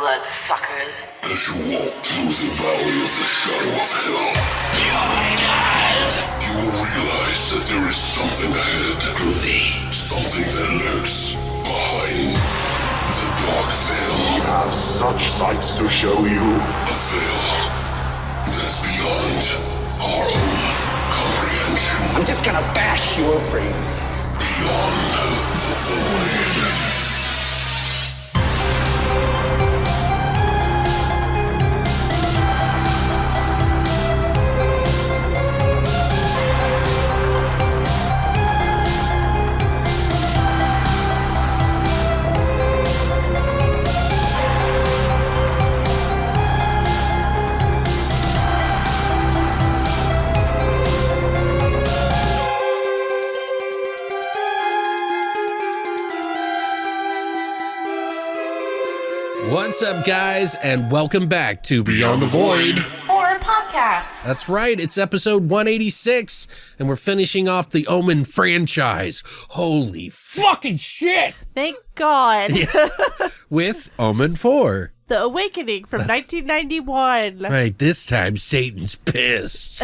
bloodsuckers. As you walk through the valley of the shadow of hell, Join us! you will realize that there is something ahead. Groovy. Something that lurks behind the dark veil. We have such sights to show you. A veil that's beyond our own comprehension. I'm just gonna bash your brains. Beyond the void. What's up, guys, and welcome back to Beyond the Void Horror Podcast. That's right, it's episode 186, and we're finishing off the Omen franchise. Holy fucking shit! Thank God. With Omen 4. The Awakening from 1991. Right, this time Satan's pissed.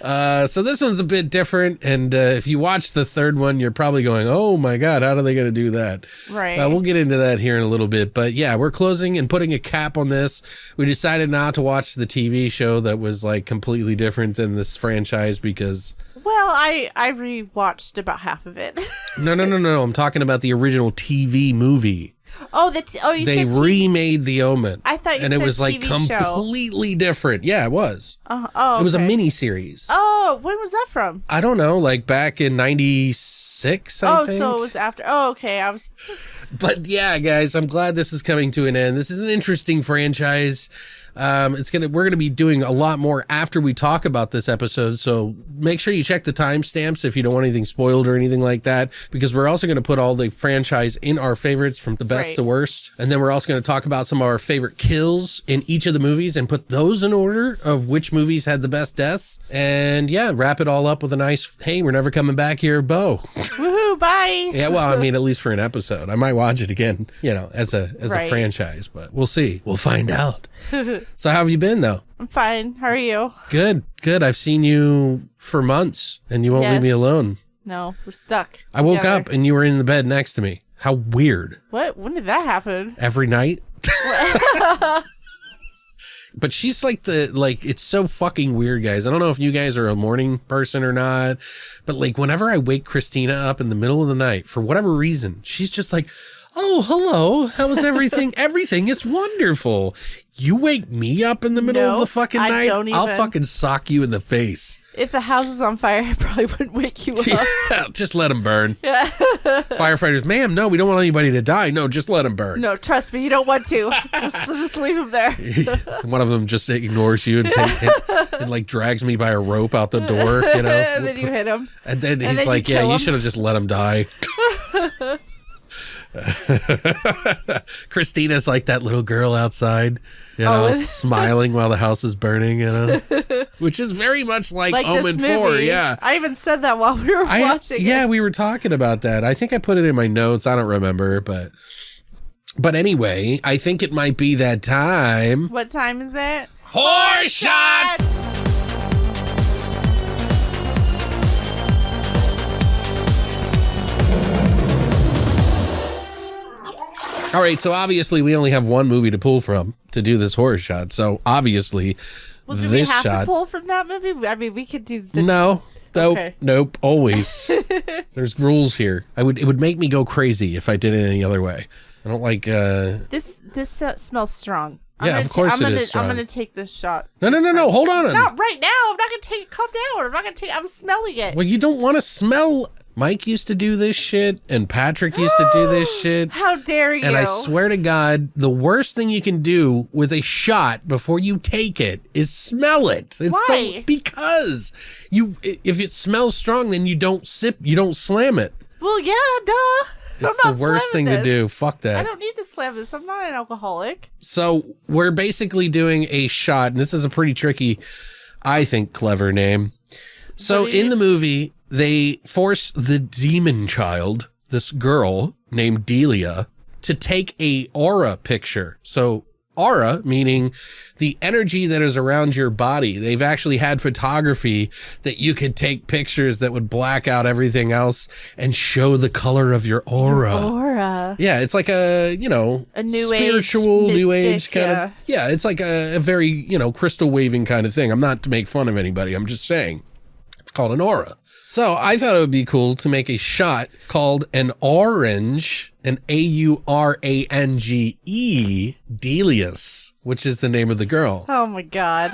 So this one's a bit different, and if you watch the third one, you're probably going, oh my God, how are they going to do that? Right. We'll get into that here in a little bit, but yeah, we're closing and putting a cap on this. We decided not to watch the TV show that was like completely different than this franchise because... Well, I rewatched about half of it. No. I'm talking about the original TV movie. Oh, you they said remade The Omen. I thought you and said it was like TV completely different. Yeah, it was. Okay. It was a mini series. Oh, when was that from? I don't know, like back in 96, I think. So it was after. Oh, okay. But yeah, guys, I'm glad this is coming to an end. This is an interesting franchise. We're gonna be doing a lot more after we talk about this episode, so make sure you check the timestamps if you don't want anything spoiled or anything like that, because we're also gonna put all the franchise in our favorites from the best to worst, and then we're also gonna talk about some of our favorite kills in each of the movies and put those in order of which movies had the best deaths, and yeah, wrap it all up with a nice, hey, we're never coming back here, bow. Woohoo, bye. Yeah, well, I mean, at least for an episode. I might watch it again, as a franchise, but we'll see. We'll find out. So how have you been, though? I'm fine. How are you? Good. I've seen you for months, and you won't leave me alone. No, we're stuck. I woke up, and you were in the bed next to me. How weird. What? When did that happen? Every night? But she's it's so fucking weird, guys. I don't know if you guys are a morning person or not, but whenever I wake Christina up in the middle of the night, for whatever reason, she's just like, oh, hello. How was everything? Everything is wonderful. You wake me up in the middle of the fucking night, I'll fucking sock you in the face. If the house is on fire, I probably wouldn't wake you up. Yeah, just let them burn. Yeah. Firefighters, ma'am, no, we don't want anybody to die. No, just let them burn. No, trust me, you don't want to. just leave them there. One of them just ignores you and drags me by a rope out the door, And then you hit him. And then he's like, yeah, you should have just let him die. Christina's like that little girl outside, smiling while the house is burning, which is very much like Omen 4. Yeah, I even said that while we were watching. Yeah, we were talking about that. I think I put it in my notes. I don't remember, but anyway, I think it might be that time. What time is it? HORRORSHOTS! All right, so obviously we only have one movie to pull from to do this horror shot. So obviously, do we have to pull from that movie? I mean, we could do. Nope. Always. There's rules here. It would make me go crazy if I did it any other way. I don't like. This smells strong. Of course it is strong. I'm gonna take this shot. No. Hold on. Not right now. I'm not gonna take it. Calm down. I'm smelling it. Well, you don't want to smell. Mike used to do this shit, and Patrick used to do this shit. How dare you? And I swear to God, the worst thing you can do with a shot before you take it is smell it. Why? Because if it smells strong, then you don't slam it. Well, yeah, duh. It's the worst thing to do. Fuck that. I don't need to slam this. I'm not an alcoholic. So we're basically doing a shot, and this is a pretty tricky, I think, clever name. So in the movie, they force the demon child, this girl named Delia, to take a aura picture. So aura, meaning the energy that is around your body. They've actually had photography that you could take pictures that would black out everything else and show the color of your aura. Aura. Yeah, it's like a, you know, a new spiritual, age, new mystic, age kind of. Yeah, it's like a very, you know, crystal waving kind of thing. I'm not to make fun of anybody. I'm just saying it's called an aura. So I thought it would be cool to make a shot called an orange, an AURANGE Delia's, which is the name of the girl. Oh my God.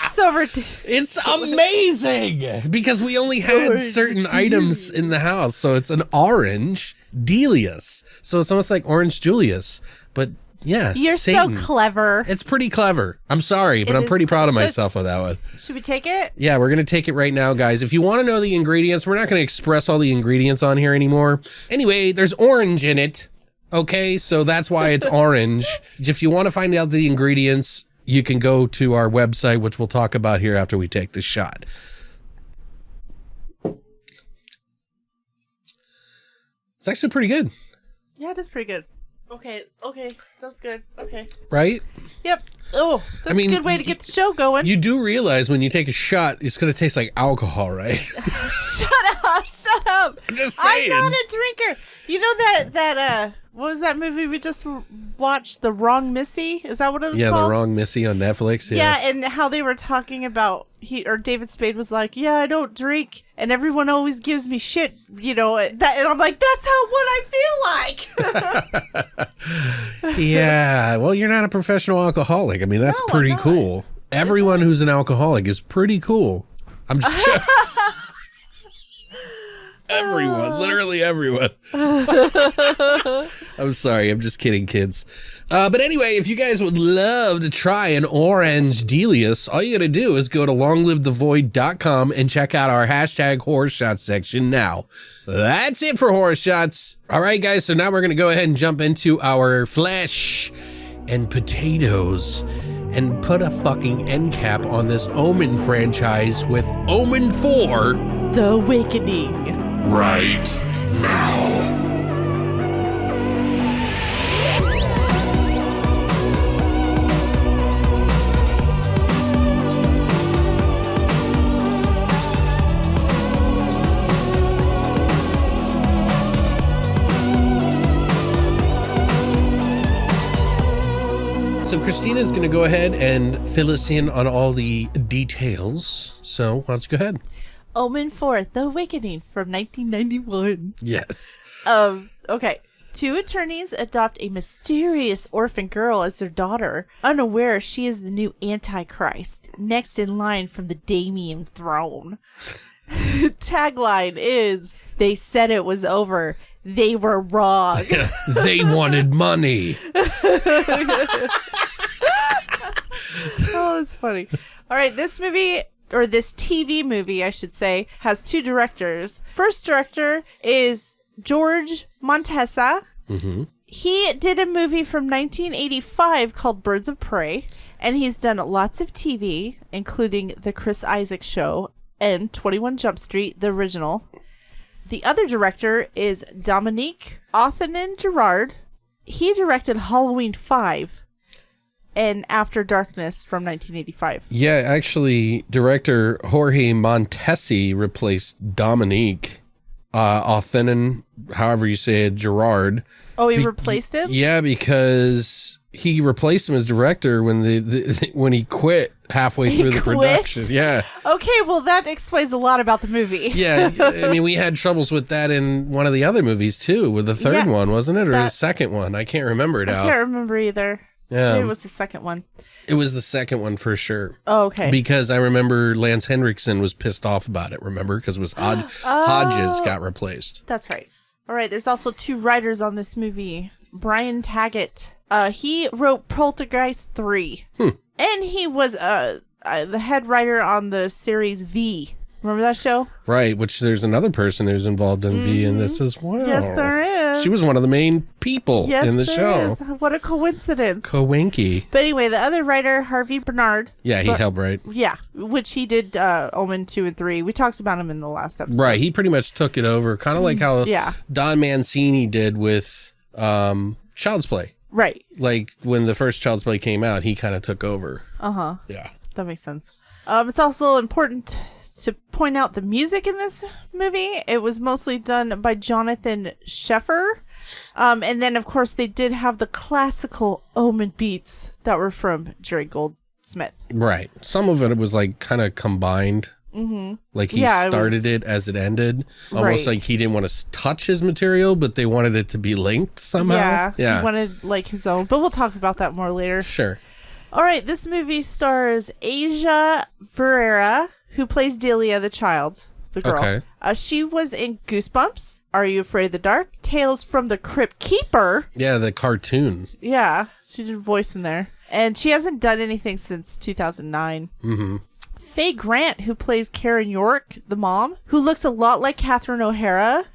So ridiculous. It's amazing because we only had certain items in the house. So it's an orange Delia's. So it's almost like Orange Julius, but yeah. You're Satan. so clever. It's pretty clever. I'm sorry, but I'm pretty proud of myself with that one. Should we take it? Yeah, we're going to take it right now, guys. If you want to know the ingredients, we're not going to express all the ingredients on here anymore. Anyway, there's orange in it. Okay, so that's why it's orange. If you want to find out the ingredients, you can go to our website, which we'll talk about here after we take the shot. It's actually pretty good. Yeah, it is pretty good. Okay, that's good. Okay. Right? Yep. Oh, that's a good way to get the show going. You do realize when you take a shot, it's going to taste like alcohol, right? Shut up. I'm just saying. I'm not a drinker. You know that what was that movie we just watched? The Wrong Missy? Is that what it was called? Yeah, The Wrong Missy on Netflix. Yeah, and how they were talking about David Spade was like, yeah, I don't drink, and everyone always gives me shit, you know, and I'm like, that's what I feel like. Yeah, well, you're not a professional alcoholic. I mean, that's No, pretty I'm not. cool. Everyone who's an alcoholic is pretty cool. I'm just joking. Everyone, literally everyone. I'm sorry, I'm just kidding, kids. But anyway, if you guys would love to try an orange Delia's, all you gotta do is go to longlivethevoid.com and check out our hashtag horror shots section now. That's it for horror shots. All right, guys, so now we're gonna go ahead and jump into our flesh and potatoes and put a fucking end cap on this Omen franchise with Omen 4. The Awakening. Right now. So Christina's going to go ahead and fill us in on all the details. So why don't you go ahead? Omen 4, The Awakening from 1991. Yes. Okay. Two attorneys adopt a mysterious orphan girl as their daughter, unaware she is the new Antichrist, next in line from the Damien throne. Tagline is, they said it was over. They were wrong. They wanted money. Oh, that's funny. All right, this movie, or this TV movie, I should say, has two directors. First director is George Montesa. Mm-hmm. He did a movie from 1985 called Birds of Prey, and he's done lots of TV, including The Chris Isaac Show and 21 Jump Street, the original. The other director is Dominique Othenin-Girard. He directed Halloween 5 and After Darkness from 1985. Yeah, actually, director Jorge Montesi replaced Dominique Othenin, however you say it, Girard. Oh, he replaced him? Yeah, because he replaced him as director when when he quit halfway through the production. Yeah. Okay, well, that explains a lot about the movie. Yeah, I mean, we had troubles with that in one of the other movies, too, with the third one, wasn't it? Or the second one? I can't remember now. I can't remember either. Yeah. Maybe it was the second one. It was the second one for sure. Oh, okay. Because I remember Lance Henriksen was pissed off about it, remember? Because it was Hodges got replaced. That's right. All right, there's also two writers on this movie. Brian Taggett. He wrote Poltergeist 3. And he was the head writer on the series V. Remember that show? Right, which there's another person who's involved in V in this as well. Yes, there is. She was one of the main people in the show. Is. What a coincidence. Coinky. But anyway, the other writer, Harvey Bernard. Yeah, he helped write. Yeah, which he did Omen 2 and 3. We talked about him in the last episode. Right, he pretty much took it over, kind of like how Don Mancini did with Child's Play. Right. Like when the first Child's Play came out, he kind of took over. Yeah. That makes sense. It's also important to point out the music in this movie. It was mostly done by Jonathan Sheffer. And then, of course, they did have the classical Omen beats that were from Jerry Goldsmith. Right. Some of it was like kind of combined. Mm-hmm. Like he started it as it ended. Almost like he didn't want to touch his material, but they wanted it to be linked somehow. Yeah. He wanted like his own. But we'll talk about that more later. Sure. All right. This movie stars Asia Ferreira, who plays Delia, the child, the girl. Okay. She was in Goosebumps, Are You Afraid of the Dark, Tales from the Crypt Keeper. Yeah, the cartoon. Yeah, she did a voice in there. And she hasn't done anything since 2009. Mm-hmm. Faye Grant, who plays Karen York, the mom, who looks a lot like Catherine O'Hara.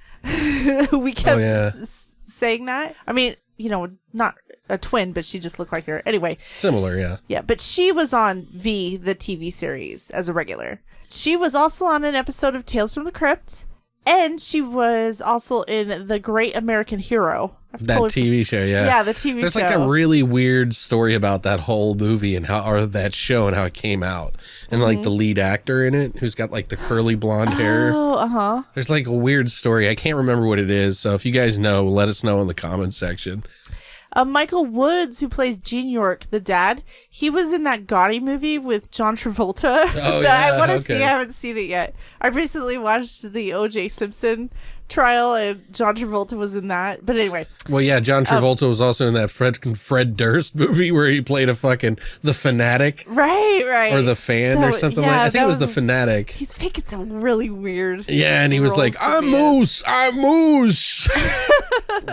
We kept saying that. I mean, you know, not a twin, but she just looked like her. Anyway. Similar, yeah. Yeah, but she was on V, the TV series, as a regular. She was also on an episode of Tales from the Crypt, and she was also in The Great American Hero. That TV show, yeah. Yeah, the TV show. There's like a really weird story about that whole movie and how, or that show and how it came out. And like the lead actor in it, who's got like the curly blonde hair. Oh, uh-huh. There's like a weird story. I can't remember what it is. So if you guys know, let us know in the comments section. Michael Woods, who plays Gene York, the dad, he was in that Gotti movie with John Travolta. Oh, that I want to see. I haven't seen it yet. I recently watched the O.J. Simpson trial, and John Travolta was in that. But anyway. Well, yeah, John Travolta was also in that Fred Durst movie where he played the fanatic. Right. Or the fan or something like that. I think it was the fanatic. He's making some really weird. Yeah, and he was like, I'm Moose.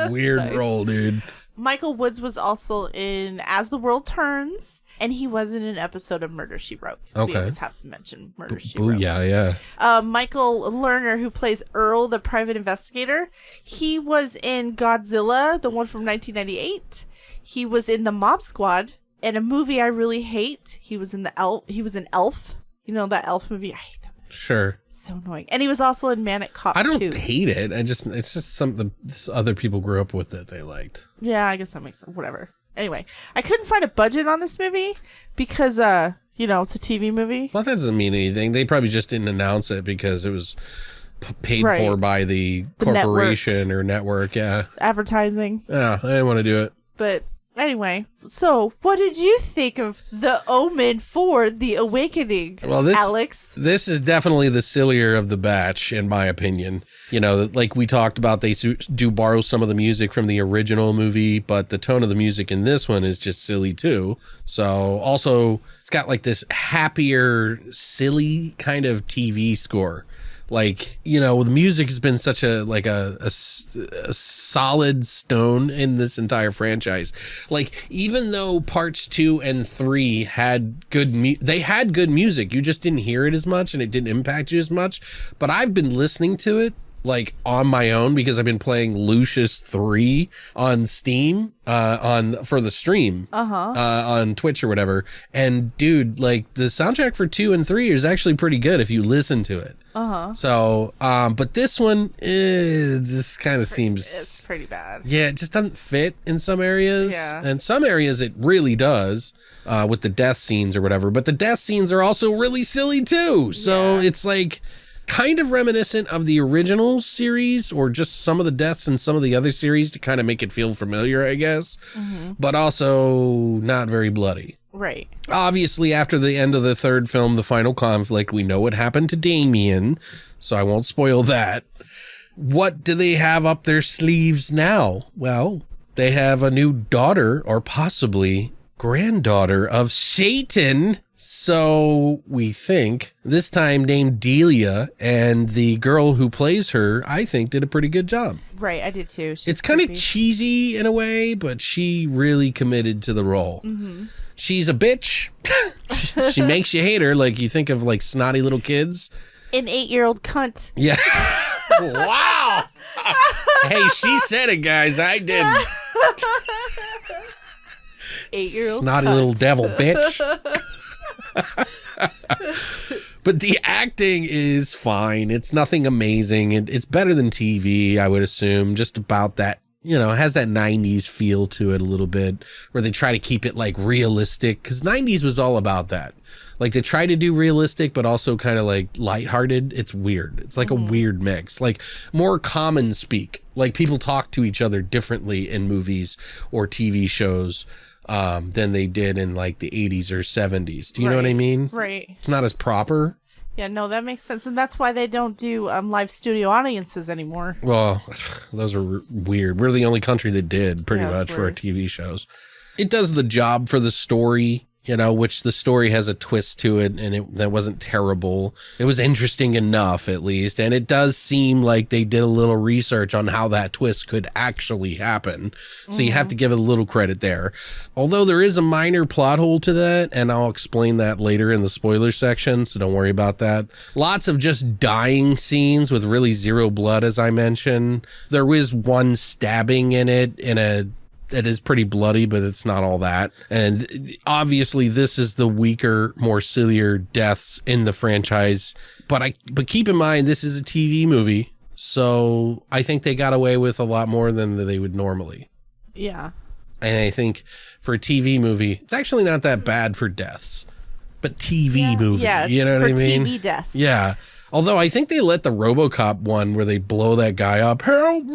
Weird role, dude. Michael Woods was also in As the World Turns, and he was in an episode of Murder, She Wrote. So we always have to mention Murder, She Wrote. Yeah. Michael Lerner, who plays Earl, the private investigator, he was in Godzilla, the one from 1998. He was in The Mob Squad, and a movie I really hate. He was in Elf. You know that Elf movie? I hate that movie. Sure. So annoying. And he was also in Manic Cop 2. I don't hate it. It's just something other people grew up with that they liked. Yeah, I guess that makes sense. Whatever. Anyway, I couldn't find a budget on this movie because, it's a TV movie. Well, that doesn't mean anything. They probably just didn't announce it because it was paid for by the corporation or network. Yeah. Advertising. Yeah, I didn't want to do it. But anyway, so what did you think of The Omen for The Awakening, Alex? This is definitely the sillier of the batch, in my opinion. You know, like we talked about, they do borrow some of the music from the original movie, but the tone of the music in this one is just silly too. So also, it's got like this happier, silly kind of TV score. Like, you know, the music has been such a solid stone in this entire franchise. Like, even though parts 2 and 3 had good music, you just didn't hear it as much and it didn't impact you as much. But I've been listening to it like on my own because I've been playing Lucius 3 on Steam for the stream on Twitch or whatever. And dude, like the soundtrack for 2 and 3 is actually pretty good if you listen to it. So, but this one just kind of seems... It's pretty bad. Yeah, it just doesn't fit in some areas. Yeah. And some areas it really does with the death scenes or whatever. But the death scenes are also really silly too. So it's like kind of reminiscent of the original series or just some of the deaths in some of the other series to kind of make it feel familiar, I guess. But also not very bloody. Right. Obviously, after the end of the third film, the final conflict, we know what happened to Damien, so I won't spoil that. What do they have up their sleeves now? Well, they have a new daughter, or possibly granddaughter of Satan. So we think, this time named Delia, and the girl who plays her, I think, did a pretty good job. Right, I did too. It's kind of cheesy in a way, but she really committed to the role. She's a bitch. She makes you hate her, like you think of like snotty little kids. An 8-year-old cunt. Yeah. Wow. Hey, she said it, guys. I didn't. 8-year-old snotty cunt. Little devil bitch. But the acting is fine. It's nothing amazing. It's better than TV, I would assume. Just about that has that 90s feel to it a little bit, where they try to keep it like realistic, because 90s was all about that. Like they try to do realistic, but also kind of like lighthearted. It's weird. It's like a weird mix, like more common speak. Like people talk to each other differently in movies or TV shows than they did in like the 80s or 70s. Do you know what I mean? Right. It's not as proper. Yeah, no, that makes sense. And that's why they don't do live studio audiences anymore. Well, those are weird. We're the only country that did pretty much for our weird. TV shows. It does the job for the story, which the story has a twist to it, and that wasn't terrible. It was interesting enough, at least. And it does seem like they did a little research on how that twist could actually happen. So you have to give it a little credit there. Although there is a minor plot hole to that, and I'll explain that later in the spoiler section, so don't worry about that. Lots of just dying scenes with really zero blood, as I mentioned. There is one stabbing in it that is pretty bloody, but it's not all that. And obviously this is the weaker, more sillier deaths in the franchise. But keep in mind, this is a TV movie. So I think they got away with a lot more than they would normally. Yeah. And I think for a TV movie, it's actually not that bad for deaths. But TV movie, you know what I mean? For TV deaths. Yeah. Although I think they let the RoboCop one where they blow that guy up. Help me!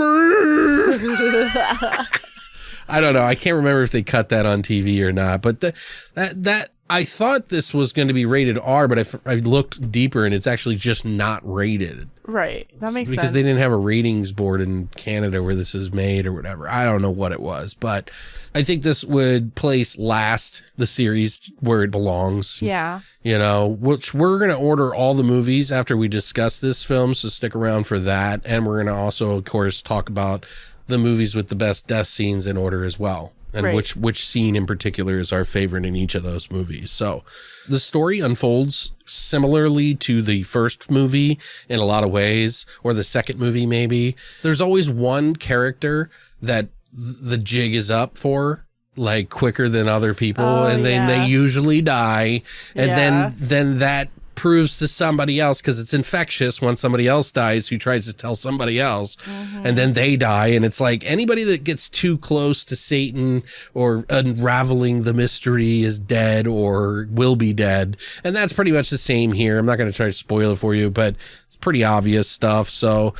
I don't know. I can't remember if they cut that on TV or not. But that I thought this was going to be rated R, but I looked deeper and it's actually just not rated. Right. That makes sense. Because they didn't have a ratings board in Canada where this is made or whatever. I don't know what it was, but I think this would place last the series where it belongs. Yeah. Which we're going to order all the movies after we discuss this film. So stick around for that. And we're going to also, of course, talk about the movies with the best death scenes in order as well. And which scene in particular is our favorite in each of those movies. So the story unfolds similarly to the first movie in a lot of ways, or the second movie maybe. There's always one character that the jig is up for, like quicker than other people, and then they usually die. And then that proves to somebody else, because it's infectious when somebody else dies who tries to tell somebody else, and then they die. And it's like anybody that gets too close to Satan or unraveling the mystery is dead or will be dead. And that's pretty much the same here. I'm not going to try to spoil it for you, but it's pretty obvious stuff. So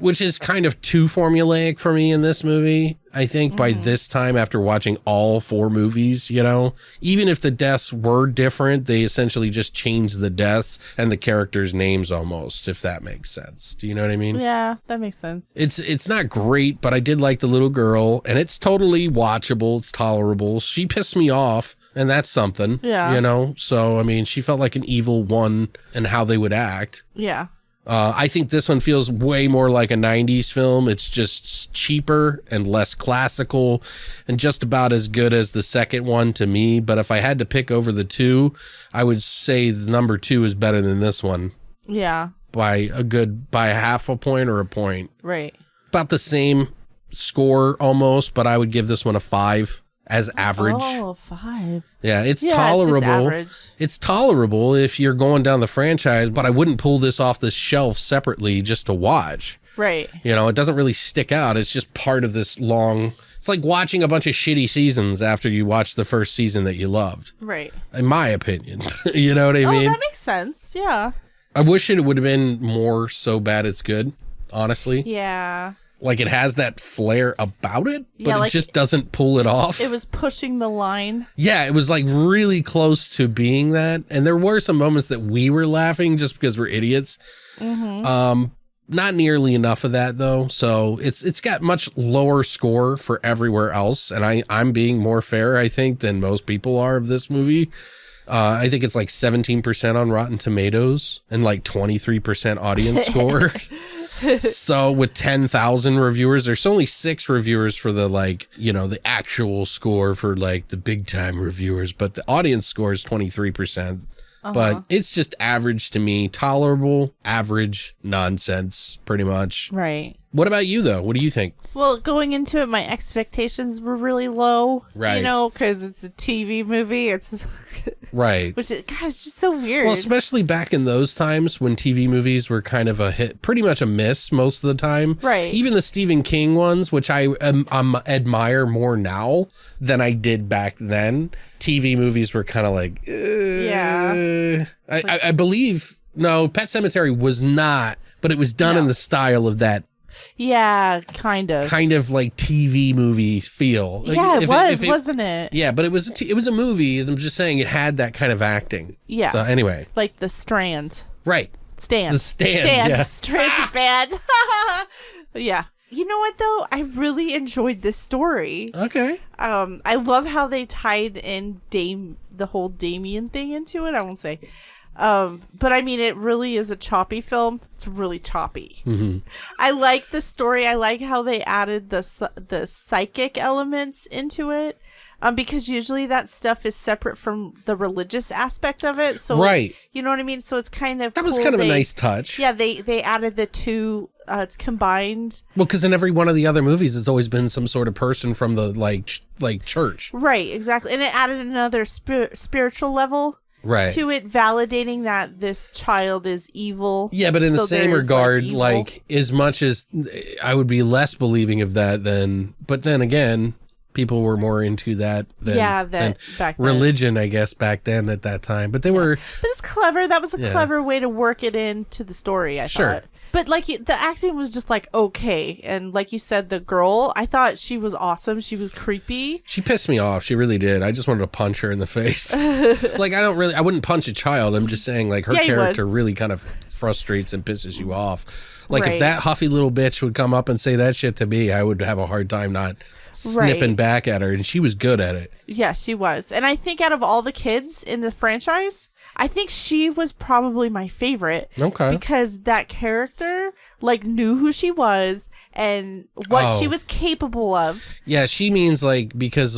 which is kind of too formulaic for me in this movie. I think by this time, after watching all 4 movies, even if the deaths were different, they essentially just changed the deaths and the characters' names almost, if that makes sense. Do you know what I mean? Yeah, that makes sense. It's not great, but I did like the little girl, and it's totally watchable. It's tolerable. She pissed me off, and that's something. Yeah. So, I mean, she felt like an evil one and how they would act. Yeah. I think this one feels way more like a 90s film. It's just cheaper and less classical and just about as good as the second one to me. But if I had to pick over the two, I would say number 2 is better than this one. Yeah. By half a point or a point. Right. About the same score almost, but I would give this one a 5. As average. Oh, 5. Yeah, it's tolerable. It's just average. It's tolerable if you're going down the franchise, but I wouldn't pull this off the shelf separately just to watch. Right. It doesn't really stick out. It's just part of this long... It's like watching a bunch of shitty seasons after you watch the first season that you loved. Right. In my opinion. You know what I mean? Oh, that makes sense. Yeah. I wish it would have been more so bad it's good, honestly. Yeah. Like it has that flair about it, but Yeah, it just doesn't pull it off. It was pushing the line. Yeah, it was like really close to being that. And there were some moments that we were laughing just because we're idiots. Not nearly enough of that though. So it's got much lower score for everywhere else. And I'm being more fair, I think, than most people are of this movie. I think it's like 17% on Rotten Tomatoes and like 23% audience score. So with 10,000 reviewers, there's only 6 reviewers for the the actual score for like the big time reviewers, but the audience score is 23%. But it's just average to me, tolerable, average nonsense, pretty much. Right. What about you though? What do you think? Well, going into it, my expectations were really low. Right. Because it's a TV movie. It's Right. Which is, God, it's just so weird. Well, especially back in those times when TV movies were kind of a hit, pretty much a miss most of the time. Right. Even the Stephen King ones, which I admire more now than I did back then. TV movies were kind of like, yeah. I believe, no, Pet Sematary was not, but it was done in the style of that. Yeah, kind of Like TV movie feel. Like, yeah, wasn't it? Yeah, but it was a movie. I'm just saying it had that kind of acting. Yeah. So anyway. Like The Strand. Right. Stand. The Stand. Yeah. Strand's bad. Yeah. You know what though? I really enjoyed this story. Okay. I love how they tied in the whole Damien thing into it. I won't say. But I mean, it really is a choppy film. It's really choppy. Mm-hmm. I like the story. I like how they added the psychic elements into it. Because usually that stuff is separate from the religious aspect of it. So, right. You know what I mean? So it's kind of that was kind of a nice touch. Yeah, they added the two combined. Well, because in every one of the other movies, it's always been some sort of person from the like church. Right, exactly, and it added another spiritual level. Right. To it, validating that this child is evil. Yeah, but in the same regard, like as much as I would be less believing of that but then again, people were more into that than back religion, I guess, back then at that time. But they were. But it's clever. That was a clever way to work it into the story, I thought. But like the acting was just like okay, and like you said, the girl, I thought she was awesome. She was creepy. She pissed me off. She really did. I just wanted to punch her in the face. Like I wouldn't punch a child. I'm just saying, like her character really kind of frustrates and pisses you off. Like if that huffy little bitch would come up and say that shit to me, I would have a hard time not snipping back at her, and she was good at it. Yeah, she was. And I think out of all the kids in the franchise, I think she was probably my favorite. Okay. Because that character, like, knew who she was and what she was capable of. Yeah, she means, like, because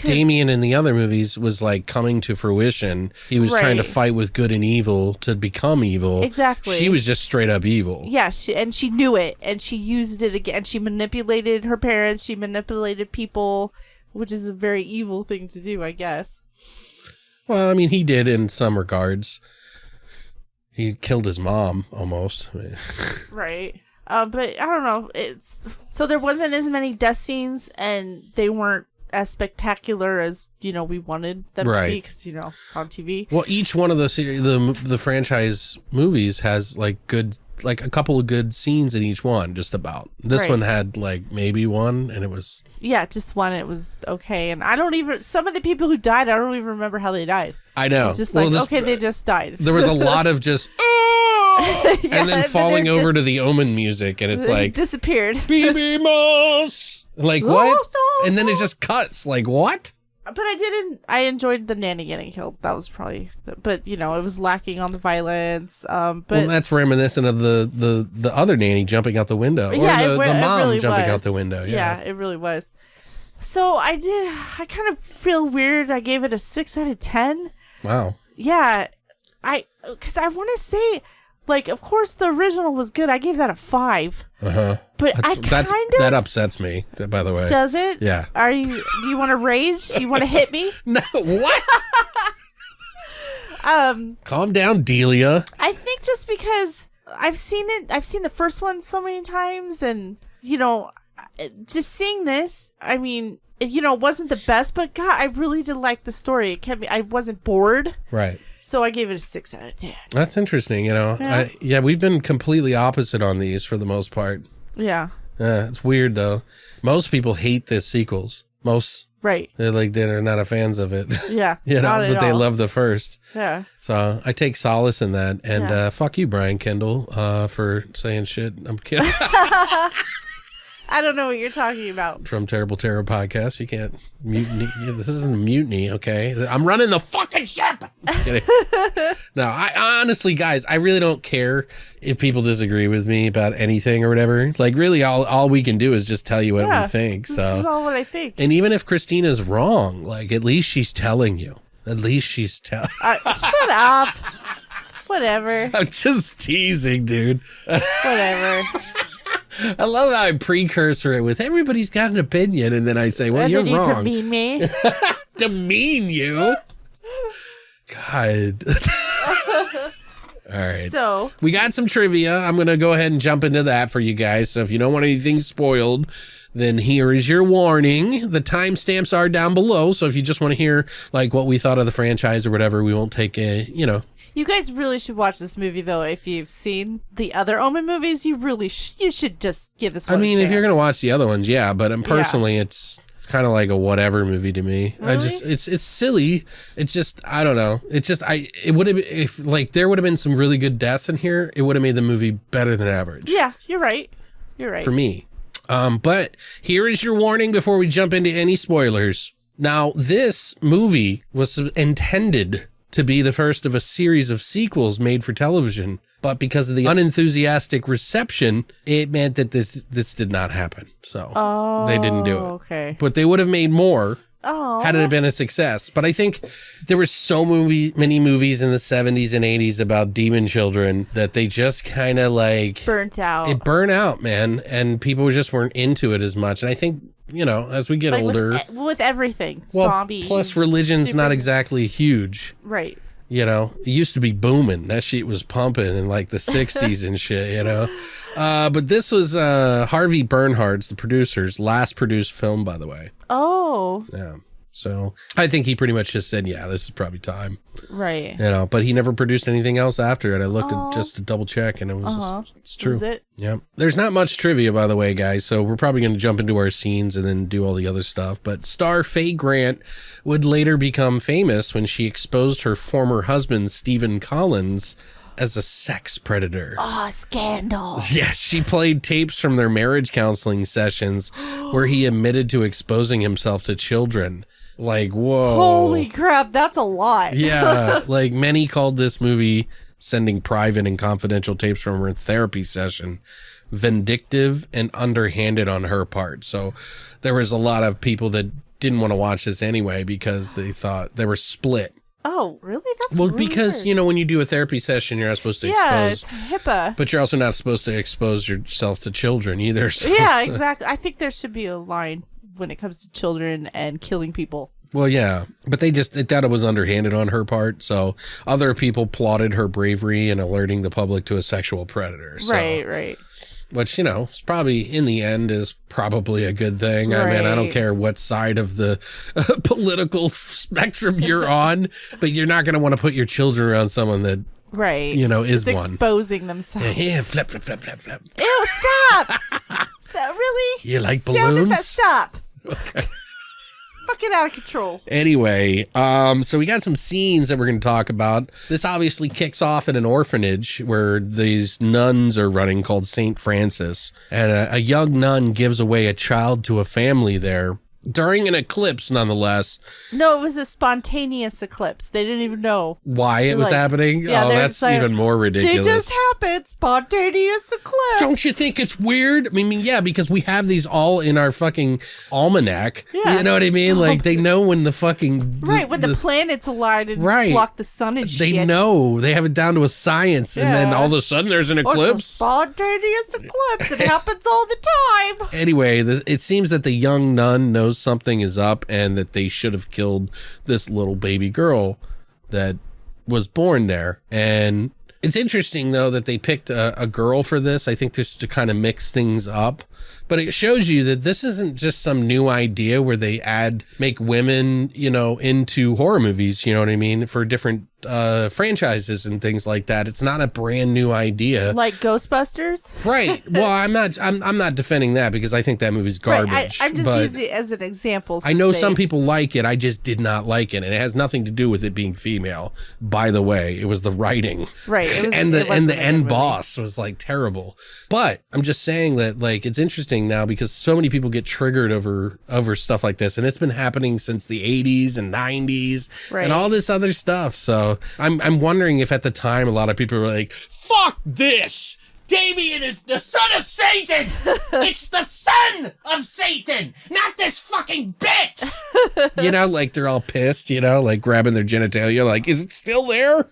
Damien in the other movies was, like, coming to fruition. He was trying to fight with good and evil to become evil. Exactly. She was just straight up evil. Yeah, she knew it, and she used it again. She manipulated her parents. She manipulated people, which is a very evil thing to do, I guess. Well, I mean, he did in some regards. He killed his mom, almost. Right. But I don't know. So there wasn't as many death scenes, and they weren't as spectacular as, we wanted them to be, because, it's on TV. Well, each one of the franchise movies has, like, a couple of good scenes in each one, just about. This one had, like, maybe one, and it was... Yeah, just one. It was okay. And some of the people who died, I don't even remember how they died. I know. It's just they just died. There was a lot of just... and then falling over to the Omen music, and it's like... disappeared. BB Moss! Like, what? And then it just cuts. Like, what? But I enjoyed the nanny getting killed. That was probably, but it was lacking on the violence. But that's reminiscent of the other nanny jumping out the window, or the mom really jumping out the window. Yeah, it really was. So I kind of feel weird. I gave it a 6 out of 10. Wow. Yeah, because I want to say, like, of course the original was good. I gave that a 5. But that upsets me, by the way. Does it? Yeah. Do you want to rage? You want to hit me? No. What? Calm down, Delia. I think just because I've seen the first one so many times, and just seeing this, I mean, it wasn't the best, but God, I really did like the story. It kept me. I wasn't bored. Right. So I gave it a 6 out of 10. That's interesting. Yeah. We've been completely opposite on these for the most part. Yeah. It's weird though. Most people hate the sequels. They're not fans of it. Yeah. But they love the first. Yeah. So I take solace in that. And fuck you, Brian Kendall, for saying shit. I'm kidding. I don't know what you're talking about. From Terrible Terror Podcast. You can't mutiny. This isn't a mutiny, okay? I'm running the fucking ship. No, I honestly, guys, I really don't care if people disagree with me about anything or whatever. Like, really, all we can do is just tell you what we think. So this is all what I think. And even if Christina's wrong, like, at least she's telling you. At least she's telling. Shut up. Whatever. I'm just teasing, dude. Whatever. I love how I precursor it with everybody's got an opinion, and then I say, well, you're wrong. Demean me. Demean you? God. All right. So we got some trivia. I'm going to go ahead and jump into that for you guys. So if you don't want anything spoiled, then here is your warning. The timestamps are down below. So if you just want to hear like what we thought of the franchise or whatever, we won't take a, you guys really should watch this movie, though. If you've seen the other Omen movies, you really you should just give this one a chance. If you're going to watch the other ones, yeah. But personally, it's kind of like a whatever movie to me. Really? It's silly. It's just, I don't know. It's just, it would have, if like there would have been some really good deaths in here, it would have made the movie better than average. Yeah, you're right. You're right. For me. But here is your warning before we jump into any spoilers. Now, this movie was intended to be the first of a series of sequels made for television, but because of the unenthusiastic reception, it meant that this did not happen. So they didn't do it. Okay. But they would have made more Oh. had it been a success. But I think there were so many movies in the 70s and 80s about demon children that they just kind of like burnt out. It burnt out, man, and people just weren't into it as much. And I think, as we get like older, with everything, well, zombies. plus religion's not exactly huge. Right. It used to be booming. That shit was pumping in like the 60s and shit, But this was Harvey Bernhard's, the producer's, last produced film, by the way. Oh. Yeah. So I think he pretty much just said, yeah, this is probably time. Right. But he never produced anything else after it. I looked at just to double check, and it was it's true. Was it? Yeah. There's not much trivia, by the way, guys. So we're probably going to jump into our scenes and then do all the other stuff. But star Faye Grant would later become famous when she exposed her former husband, Stephen Collins, as a sex predator. Oh, scandal. Yes, she played tapes from their marriage counseling sessions where he admitted to exposing himself to children. Like, whoa. Holy crap, that's a lot. Yeah, like many called this movie, sending private and confidential tapes from her therapy session, vindictive and underhanded on her part. So there was a lot of people that didn't want to watch this anyway because they thought they were split. Oh, really? That's really because, weird. when you do a therapy session, you're not supposed to Yeah, expose. it's HIPAA. But you're also not supposed to expose yourself to children either. So. Yeah, exactly. I think there should be a line when it comes to children and killing people. Well, yeah, but they thought it was underhanded on her part. So other people applauded her bravery in alerting the public to a sexual predator. So, Right. Which, is probably in the end is probably a good thing. I mean, I don't care what side of the political spectrum you're on, but you're not going to want to put your children around someone that, is it's one. Exposing themselves. Yeah, flap. Ew, stop! So, really? You like Sound effect, balloons? stop. Okay. Fucking out of control. Anyway, so we got some scenes that we're going to talk about. This obviously kicks off at an orphanage where these nuns are running called St. Francis. And a young nun gives away a child to a family there during an eclipse, nonetheless. No, it was a spontaneous eclipse. They didn't even know Why it was happening? Yeah, oh, that's even more ridiculous. They just happened. Spontaneous eclipse. Don't you think it's weird? I mean, yeah, because we have these all in our fucking almanac. Yeah. You know what I mean? Like, they know when the fucking... When the planets align and block the sun and shit. They know. They have it down to a science. And then all of a sudden there's an eclipse. It's a spontaneous eclipse. It happens all the time. Anyway, it seems that the young nun knows something is up and that they should have killed this little baby girl that was born there. And it's interesting, though, that they picked a girl for this. I think just to kind of mix things up. But it shows you that this isn't just some new idea where they make women, into horror movies, you know what I mean, for different franchises and things like that. It's not a brand new idea. Like Ghostbusters? Right. Well, I'm not defending that because I think that movie's garbage. Right. I'm just using it as an example. I know some people like it. I just did not like it. And it has nothing to do with it being female. By the way, it was the writing. Right. And the end boss was like terrible. But I'm just saying that like it's interesting now because so many people get triggered over stuff like this, and it's been happening since the 80s and 90s and all this other stuff. So I'm wondering if at the time a lot of people were like, "Fuck this! Damien is the son of Satan! It's the son of Satan, not this fucking bitch!" Like they're all pissed, like grabbing their genitalia, like, is it still there?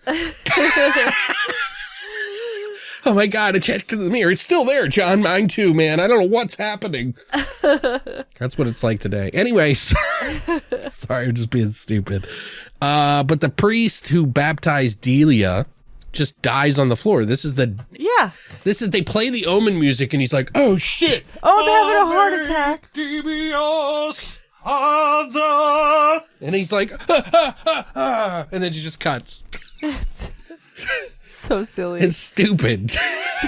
Oh my God, I checked in the mirror. It's still there, John. Mine too, man. I don't know what's happening. That's what it's like today. Anyways, sorry, I'm just being stupid. But the priest who baptized Delia just dies on the floor. They play the Omen music and he's like, oh shit. Oh, I'm having a heart attack. And he's like, ha, ha, ha, ha. And then she just cuts. So silly. It's stupid.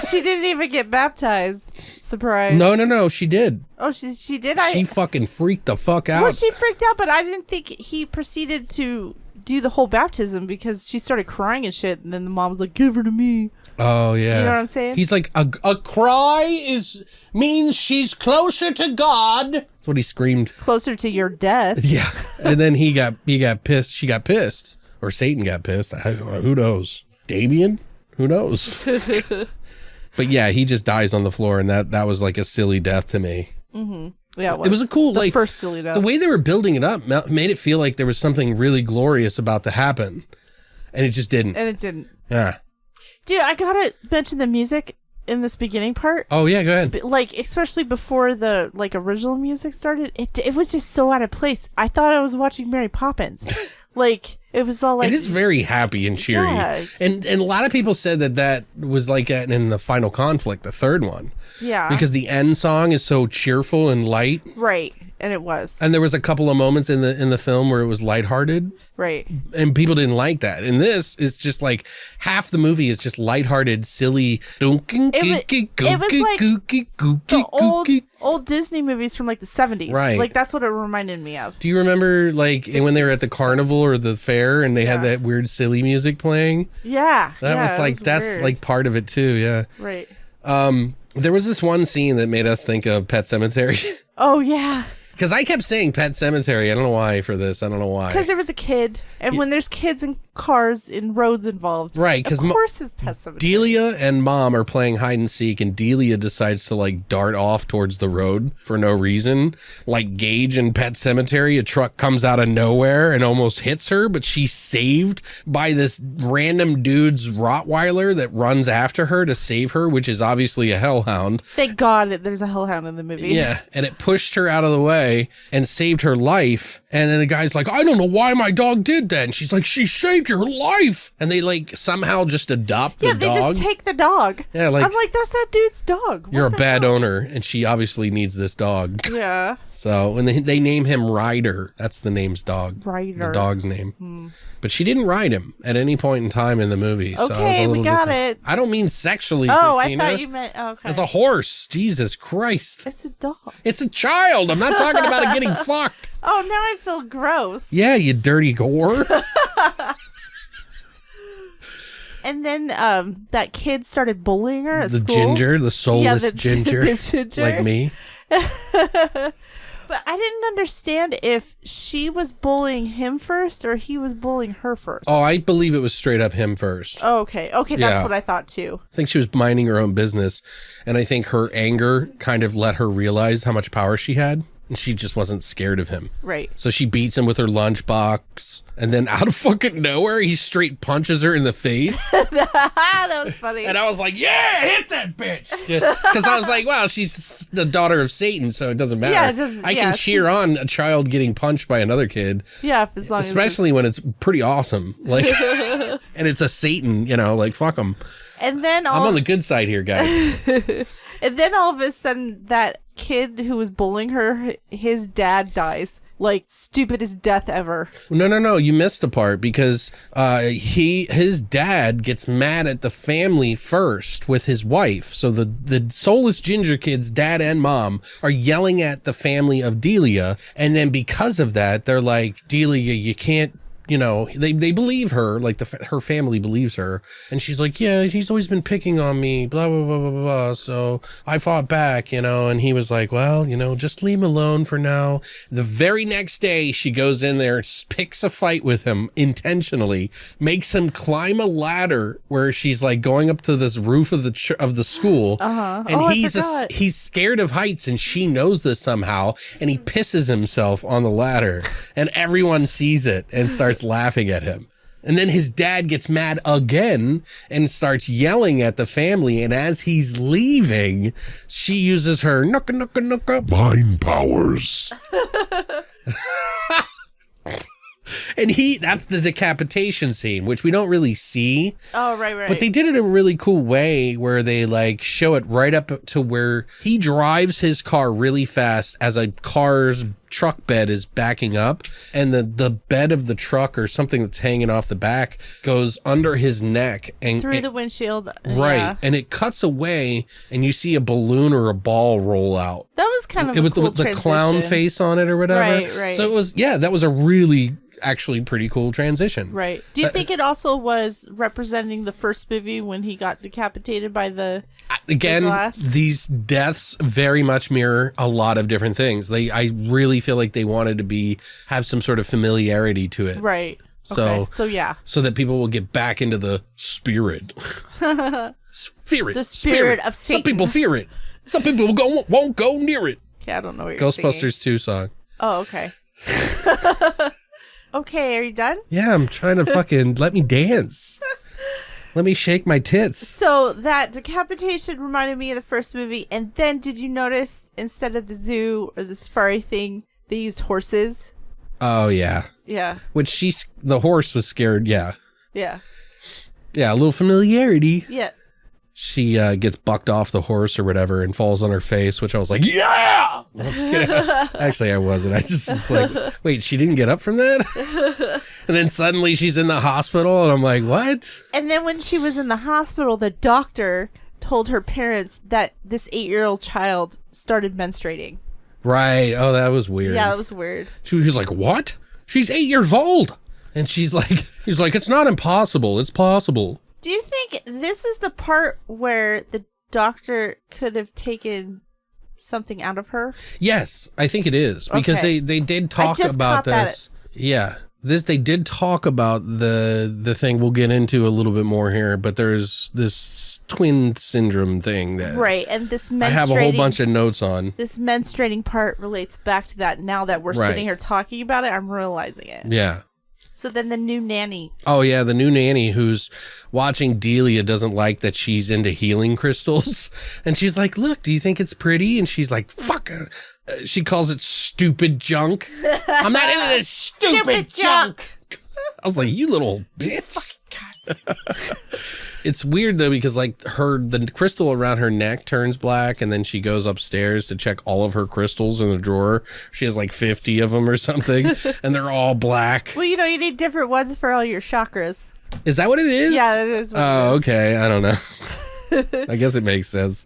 She didn't even get baptized. Surprise. No, she did. Oh, she did? She fucking freaked the fuck out. Well, she freaked out, but I didn't think he proceeded to do the whole baptism because she started crying and shit, and then the mom was like, give her to me. Oh, yeah. You know what I'm saying? He's like, a cry means she's closer to God. That's what he screamed. Closer to your death. Yeah. And then he got pissed. She got pissed. Or Satan got pissed. Who knows? Damien? Who knows? But yeah, he just dies on the floor, and that was like a silly death to me. Mm-hmm. Yeah, it was a cool, the like, first silly death. The way they were building it up made it feel like there was something really glorious about to happen. And it just didn't. And it didn't. Yeah. Dude, I gotta mention the music in this beginning part. Oh yeah, go ahead. Like, especially before the original music started, it was just so out of place. I thought I was watching Mary Poppins. Like, it was all like, it is very happy and cheery. Yeah. And a lot of people said that was like in the final conflict, the third one. Yeah. Because the end song is so cheerful and light. Right. And it was. And there was a couple of moments in the film where it was lighthearted. Right. And people didn't like that. And this is just like half the movie is just lighthearted, silly. It was like the old Disney movies from like the 70s. Right. Like, that's what it reminded me of. Do you remember like when they were at the carnival or the fair and they had that weird silly music playing? Yeah. That's weird. like part of it too. Yeah. Right. There was this one scene that made us think of Pet Sematary. Oh yeah. Because I kept saying Pet Sematary. I don't know why for this. I don't know why. Because there was a kid. And when there's kids and cars and roads involved. Right. Of course it's Pet Sematary. Delia and Mom are playing hide and seek. And Delia decides to like dart off towards the road for no reason. Like Gage in Pet Sematary. A truck comes out of nowhere and almost hits her. But she's saved by this random dude's Rottweiler that runs after her to save her. Which is obviously a hellhound. Thank God there's a hellhound in the movie. Yeah. And it pushed her out of the way and saved her life. And then the guy's like, I don't know why my dog did that. And she's like, she saved your life. And they like somehow just adopt the dog. Yeah, they just take the dog. Yeah, like, I'm like, that's that dude's dog. You're a bad owner. And she obviously needs this dog. Yeah. So, and they name him Ryder. That's the name's dog. Ryder. The dog's name. But she didn't ride him at any point in time in the movie. So okay, we got it. I don't mean sexually, Oh, Christina. I thought you meant, okay. As a horse. Jesus Christ. It's a dog. It's a child. I'm not talking about it getting fucked. Oh, now I feel gross. Yeah, you dirty whore. And then that kid started bullying her at school. The soulless ginger. The ginger. Like me. But I didn't understand if she was bullying him first or he was bullying her first. Oh, I believe it was straight up him first. Oh, okay. Okay, that's what I thought too. I think she was minding her own business. And I think her anger kind of let her realize how much power she had. And she just wasn't scared of him. Right. So she beats him with her lunchbox. And then out of fucking nowhere, he straight punches her in the face. That was funny. And I was like, yeah, hit that bitch. Because I was like, wow, she's the daughter of Satan, so it doesn't matter. Yeah, I can cheer on a child getting punched by another kid. Yeah, as long especially when it's pretty awesome. Like, and it's a Satan, like, fuck them. And then I'm on the good side here, guys. And then all of a sudden, that kid who was bullying her, his dad dies. Like, stupidest death ever. No. You missed a part because his dad gets mad at the family first with his wife. So the soulless ginger kid's dad and mom are yelling at the family of Delia. And then because of that, they're like, Delia, you can't. They believe her, like her family believes her. And she's like, yeah, he's always been picking on me, blah, blah, blah, blah, blah. So I fought back, and he was like, well, just leave him alone for now. The very next day, she goes in there, picks a fight with him intentionally, makes him climb a ladder where she's like going up to this roof of the school. Uh-huh. And he's scared of heights, and she knows this somehow. And he pisses himself on the ladder, and everyone sees it and starts laughing at him. And then his dad gets mad again and starts yelling at the family. And as he's leaving, she uses her nuka Mind powers. and that's the decapitation scene, which we don't really see. Oh, right. But they did it in a really cool way where they like show it right up to where he drives his car really fast as a car's truck bed is backing up, and the bed of the truck or something that's hanging off the back goes under his neck and through the windshield. Right. Yeah. And it cuts away and you see a balloon or a ball roll out. That was kind of a with cool the clown transition. face on it or whatever. Right. So it was, that was a really actually pretty cool transition. Right. Do you think it also was representing the first movie when he got decapitated by the glass? These deaths very much mirror a lot of different things. I really feel like they wanted to have some sort of familiarity to it. Right. So yeah. So that people will get back into the spirit. The spirit of Satan. Some people fear it. Some people won't go near it. Okay, I don't know what you're Ghostbusters singing. 2 song. Oh, okay. Okay, are you done? Yeah, I'm trying to fucking let me dance. Let me shake my tits. So that decapitation reminded me of the first movie. And then did you notice instead of the zoo or the safari thing, they used horses? Oh, yeah. Yeah. Which the horse was scared. Yeah. Yeah. Yeah, a little familiarity. Yeah. She gets bucked off the horse or whatever and falls on her face, which I was like, yeah! No, I'm just kidding. Actually, I wasn't. I just was like, wait, she didn't get up from that? And then suddenly she's in the hospital and I'm like, what? And then when she was in the hospital, the doctor told her parents that this 8-year-old child started menstruating. Right. Oh, that was weird. Yeah, that was weird. She was like, what? She's 8 years old. And he's like, it's not impossible. It's possible. Do you think this is the part where the doctor could have taken something out of her? Yes, I think it is. Because Okay. they did talk about this. Yeah. They did talk about the thing we'll get into a little bit more here, but there's this twin syndrome thing that Right, and this menstruating... I have a whole bunch of notes on. This menstruating part relates back to that. Now that we're sitting here talking about it, I'm realizing it. Yeah. So then the new nanny. Oh, yeah, the new nanny who's watching Delia doesn't like that she's into healing crystals. And she's like, look, do you think it's pretty? And she's like, fuck. She calls it stupid junk. I'm not into this stupid junk. I was like, you little bitch. It's weird, though, because like the crystal around her neck turns black, and then she goes upstairs to check all of her crystals in the drawer. She has like 50 of them or something, and they're all black. Well, you need different ones for all your chakras. Is that what it is? Yeah, that is what it is. Okay. I don't know. I guess it makes sense.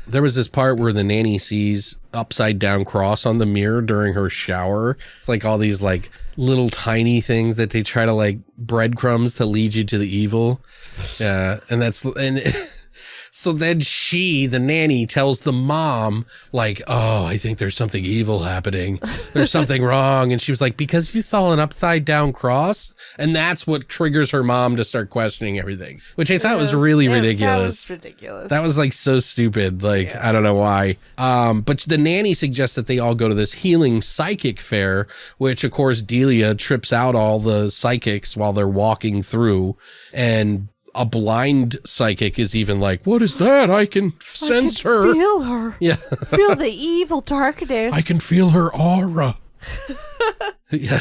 There was this part where the nanny sees upside down cross on the mirror during her shower. It's like all these like little tiny things that they try to like breadcrumbs to lead you to the evil. Yeah. And so then the nanny tells the mom like, oh, I think there's something evil happening. There's something wrong. And she was like, because you saw an upside down cross. And that's what triggers her mom to start questioning everything, which I thought was really ridiculous. That was ridiculous. That was like so stupid. Like, I don't know why. But the nanny suggests that they all go to this healing psychic fair, which of course Delia trips out all the psychics while they're walking through, and a blind psychic is even like, what is that? I can sense her. Feel her. Yeah. Feel the evil darkness. I can feel her aura. Yeah.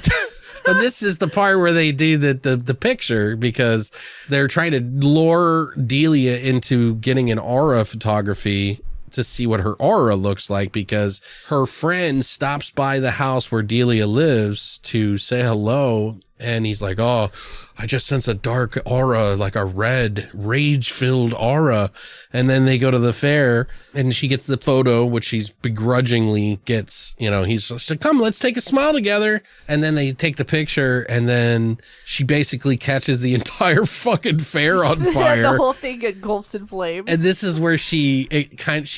And this is the part where they do the picture, because they're trying to lure Delia into getting an aura photography to see what her aura looks like, because her friend stops by the house where Delia lives to say hello. And he's like, oh, I just sense a dark aura, like a red, rage-filled aura. And then they go to the fair, and she gets the photo, which she's begrudgingly gets, he's like, come, let's take a smile together. And then they take the picture, and then she basically catches the entire fucking fair on fire. The whole thing engulfs in flames. And this is where she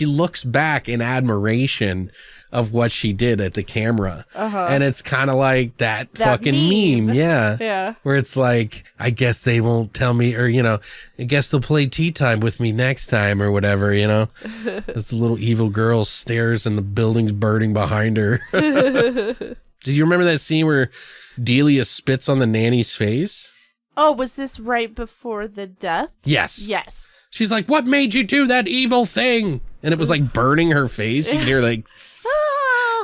looks back in admiration of what she did at the camera. And it's kind of like that fucking meme. Yeah. Where it's like, I guess they won't tell me, or, I guess they'll play tea time with me next time or whatever, as the little evil girl stares and the building's burning behind her. Did you remember that scene where Delia spits on the nanny's face? Oh, was this right before the death? Yes. Yes. She's like, what made you do that evil thing? And it was like burning her face. You can hear like,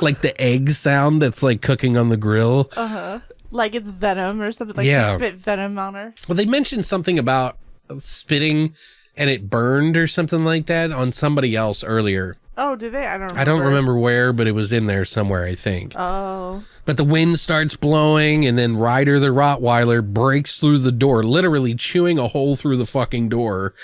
like the egg sound that's like cooking on the grill. Uh-huh. Like it's venom or something. Like Yeah. you spit venom on her. Well, they mentioned something about spitting and it burned or something like that on somebody else earlier. Oh, did they? I I don't remember where, but it was in there somewhere, I think. Oh. But the wind starts blowing, and then Ryder the Rottweiler breaks through the door, literally chewing a hole through the fucking door.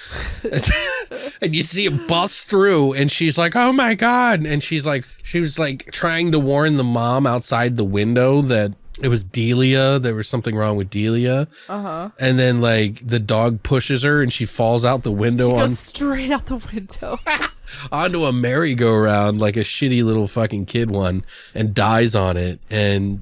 And you see it bust through, and she's like, oh my God. And she was like trying to warn the mom outside the window that it was Delia. There was something wrong with Delia. Uh-huh. And then like the dog pushes her, and she falls out the window. She goes straight out the window. Onto a merry-go-round, like a shitty little fucking kid one, and dies on it. And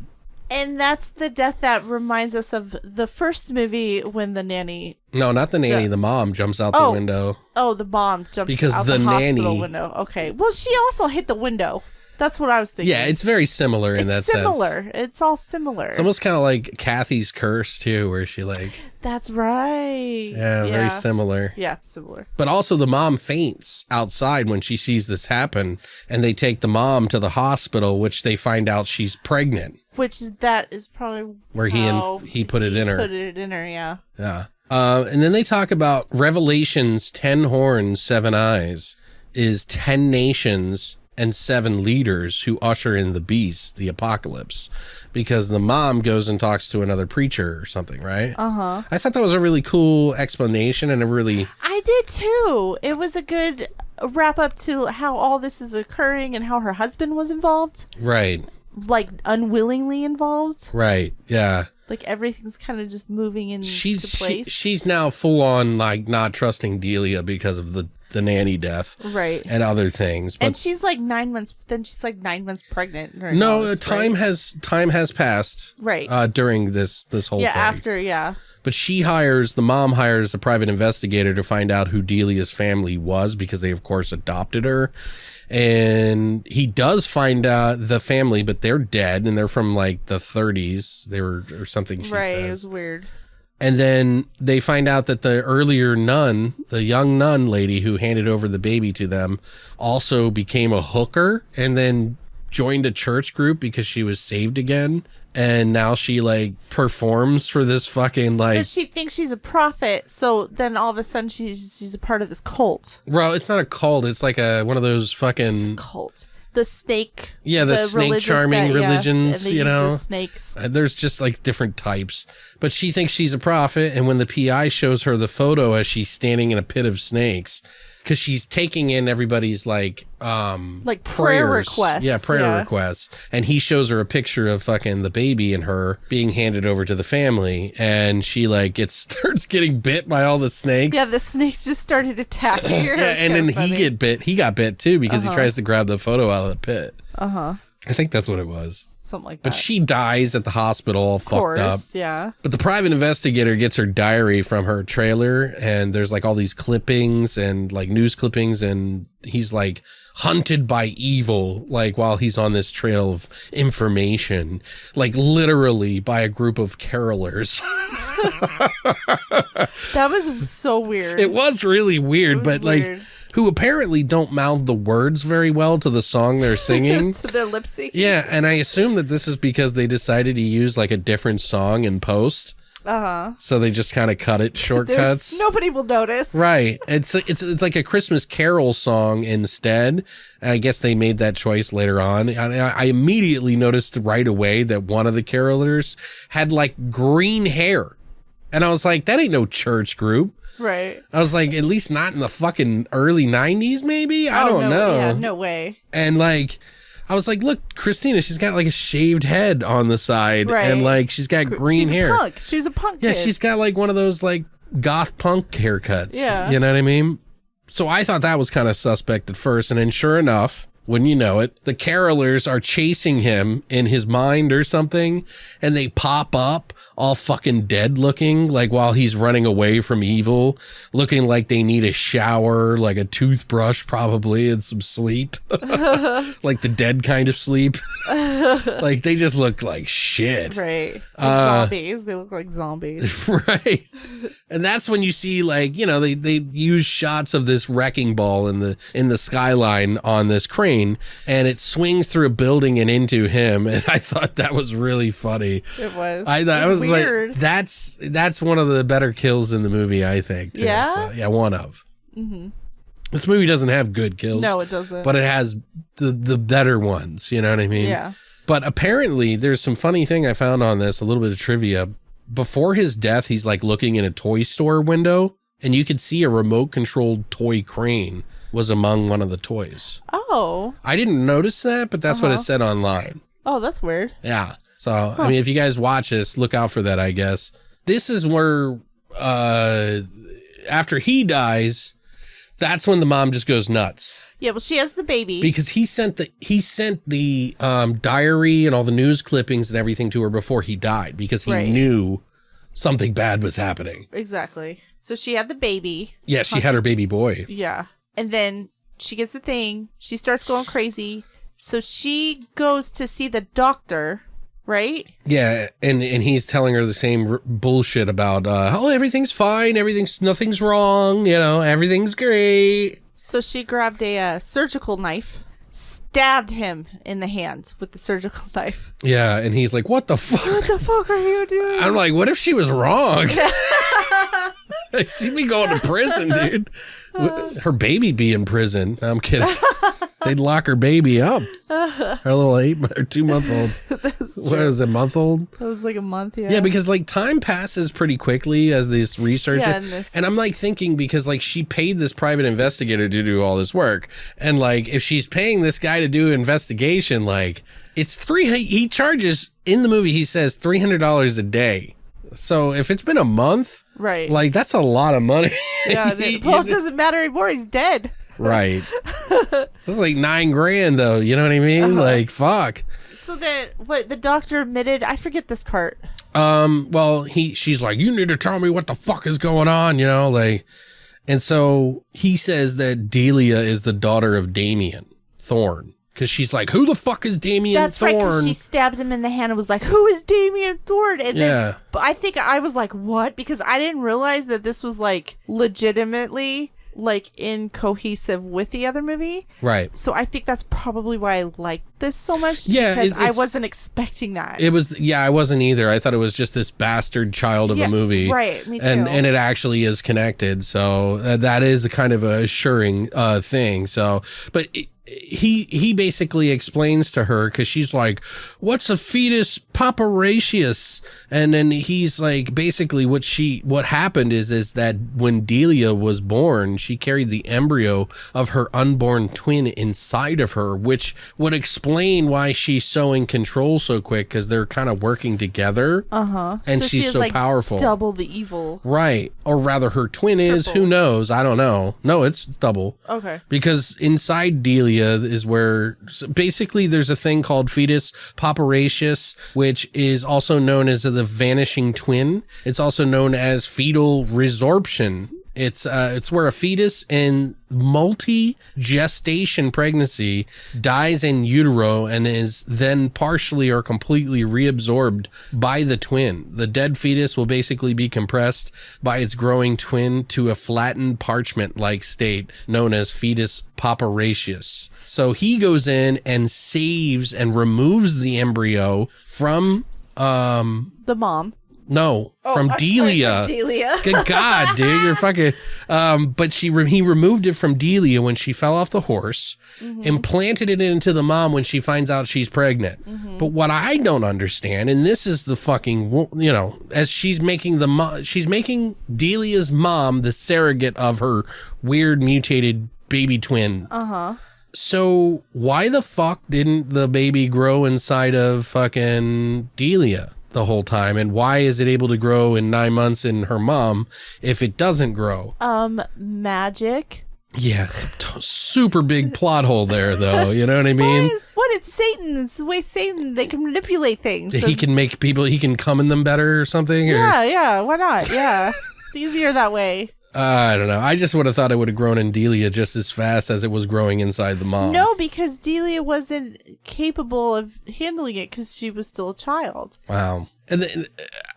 that's the death that reminds us of the first movie when the nanny... No, not the nanny. The mom jumps out the window. Oh, the mom jumps because out the hospital nanny window. Okay. Well, she also hit the window. That's what I was thinking. Yeah, it's very similar in that sense. Similar. It's all similar. It's almost kind of like Kathy's Curse, too, where she like... That's right. Yeah, very similar. Yeah, it's similar. But also the mom faints outside when she sees this happen, and they take the mom to the hospital, which they find out she's pregnant. That is probably where he put it in her. Put it in her, yeah. Yeah. And then they talk about Revelation's 10 horns, 7 eyes is 10 nations and 7 leaders who usher in the beast, the apocalypse, because the mom goes and talks to another preacher or something, right? Uh-huh. I thought that was a really cool explanation and I did too. It was a good wrap up to how all this is occurring and how her husband was involved. Right. Like unwillingly involved. Right. Yeah. Like everything's kind of just moving into place. She's now full on like not trusting Delia because of the nanny death, right, and other things. But and she's like 9 months. Then she's like 9 months pregnant. No, time has passed. Right. During this whole thing. After. But the mom hires a private investigator to find out who Delia's family was, because they of course adopted her. And he does find out the family, but they're dead, and they're from like the 30s. They were, or something. She says. It was weird. And then they find out that the earlier nun, the young nun lady who handed over the baby to them, also became a hooker and then joined a church group because she was saved again. And now she like performs for this fucking like... But she thinks she's a prophet, so then all of a sudden she's a part of this cult. Well, it's not a cult. It's like one of those fucking... It's a cult. The snake. Yeah, the snake charming religions, and they use the snakes. There's just like different types. But she thinks she's a prophet, and when the PI shows her the photo as she's standing in a pit of snakes, because she's taking in everybody's like prayer requests. Yeah, prayer requests. And he shows her a picture of fucking the baby and her being handed over to the family, and she like starts getting bit by all the snakes. Yeah, the snakes just started attacking her. Yeah, and then he got bit too because he tries to grab the photo out of the pit. I think that's what it was. Something like that. But she dies at the hospital all fucked up. Yeah. But the private investigator gets her diary from her trailer, and there's like all these clippings and like news clippings, and he's like hunted by evil, like while he's on this trail of information, like literally by a group of carolers. That was so weird. It was really weird, but weird. Like who apparently don't mouth the words very well to the song they're singing. To their lip sync. Yeah, and I assume that this is because they decided to use like a different song in post. So they just kind of cut it shortcuts. Nobody will notice. Right. It's like a Christmas Carol song instead. And I guess they made that choice later on. I immediately noticed right away that one of the carolers had like green hair. And I was like, that ain't no church group. Right. I was like, at least not in the fucking early 90s, maybe? I don't know. Yeah, no way. And like, I was like, look, Christina, she's got like a shaved head on the side. Right. And like, she's got green hair. She's a punk. She's a punk kid. Yeah, she's got like one of those like goth punk haircuts. Yeah. You know what I mean? So I thought that was kind of suspect at first. And then sure enough, wouldn't you know it, the carolers are chasing him in his mind or something, and they pop up all fucking dead looking, like while he's running away from evil, looking like they need a shower, like a toothbrush probably, and some sleep. Like the dead kind of sleep. Like they just look like shit. Right. Like zombies. They look like zombies. Right. And that's when you see, like, you know, they use shots of this wrecking ball in the skyline on this crane, and it swings through a building and into him, and I thought that was really funny. It was. I thought it was weird. like that's one of the better kills in the movie, I think, too. Yeah? So, yeah, one of. This movie doesn't have good kills. No, it doesn't. But it has the better ones, you know what I mean? Yeah. But apparently there's some funny thing I found on this, a little bit of trivia. Before his death, he's like looking in a toy store window, and you could see a remote controlled toy crane was among one of the toys. Oh. I didn't notice that, but that's what it said online. Oh, that's weird. Yeah. So, I mean, if you guys watch this, look out for that, I guess. This is where, after he dies, that's when the mom just goes nuts. Yeah, well, she has the baby. Because he sent the diary and all the news clippings and everything to her before he died, because he knew something bad was happening. Exactly. So she had the baby. Yeah, she had her baby boy. Yeah. And then she gets the thing. She starts going crazy. So she goes to see the doctor, right? Yeah, and he's telling her the same bullshit about, everything's fine, nothing's wrong, you know, everything's great. So she grabbed a surgical knife, stabbed him in the hand with the surgical knife. Yeah, and he's like, what the fuck? What the fuck are you doing? I'm like, what if she was wrong? She'd be going to prison, dude. Her baby be in prison. No, I'm kidding. They'd lock her baby up. Her little 2-month-old. What is it, month-old? It was like a month, yeah. Yeah, because like time passes pretty quickly as this research. Yeah, and I'm like thinking, because like she paid this private investigator to do all this work. And like if she's paying this guy to do an investigation, like it's he charges, in the movie he says $300 a day. So if it's been a month, right, like that's a lot of money. Yeah, well, it doesn't matter anymore. He's dead. Right. It's like $9,000 though. You know what I mean? Like, fuck. So then, what the doctor admitted? I forget this part. Well, she's like, you need to tell me what the fuck is going on, you know, like, and so he says that Delia is the daughter of Damien, Thorn. Because she's like, who the fuck is Damien Thorn? That's right, because she stabbed him in the hand and was like, who is Damien Thorn? And then, but I think I was like, what? Because I didn't realize that this was like legitimately like incohesive with the other movie. Right. So I think that's probably why I liked this so much. Yeah. Because I wasn't expecting that. It was, yeah, I wasn't either. I thought it was just this bastard child of a movie. Right. Me too. And it actually is connected. So that is a kind of a assuring thing. So, but he basically explains to her, because she's like, what's a fetus paparacius? And then he's like, basically what happened is that when Delia was born, she carried the embryo of her unborn twin inside of her, which would explain why she's so in control so quick, because they're kind of working together. And so she's so like powerful. Double the evil. Right. Or rather her twin is, who knows? I don't know. No, it's double. Okay. Because inside Delia is where basically there's a thing called fetus paparacius, which is also known as the vanishing twin. It's also known as fetal resorption. It's where a fetus in multi-gestation pregnancy dies in utero and is then partially or completely reabsorbed by the twin. The dead fetus will basically be compressed by its growing twin to a flattened parchment-like state known as fetus paparacius. So he goes in and saves and removes the embryo from the mom. No, from Delia. Delia. Good God, dude, you're fucking. But he removed it from Delia when she fell off the horse, implanted it into the mom when she finds out she's pregnant. But what I don't understand, and this is the fucking, you know, as she's making Delia's mom the surrogate of her weird mutated baby twin. So why the fuck didn't the baby grow inside of fucking Delia the whole time? And why is it able to grow in 9 months in her mom if it doesn't grow? Magic. Yeah, it's a super big plot hole there, though. You know what I mean? What? It's Satan. It's the way Satan, they can manipulate things. He can make people, he can come in them better or something? Or? Yeah, why not? Yeah. It's easier that way. I don't know. I just would have thought it would have grown in Delia just as fast as it was growing inside the mom. No, because Delia wasn't capable of handling it because she was still a child. Wow. And then,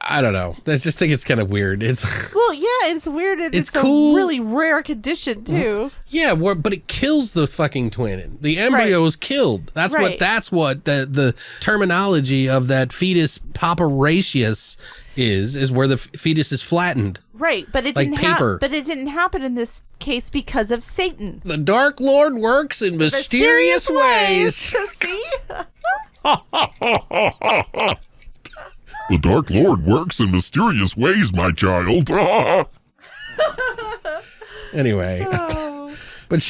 I don't know. I just think it's kind of weird. Well, yeah, it's weird. And it's cool. A really rare condition too. Yeah, but it kills the fucking twin. The embryo is killed. That's what the terminology of that fetus papyracus is where the fetus is flattened. Right, but it didn't happen. But it didn't happen in this case because of Satan. The Dark Lord works in mysterious ways. See? The Dark Lord works in mysterious ways, my child. Anyway, but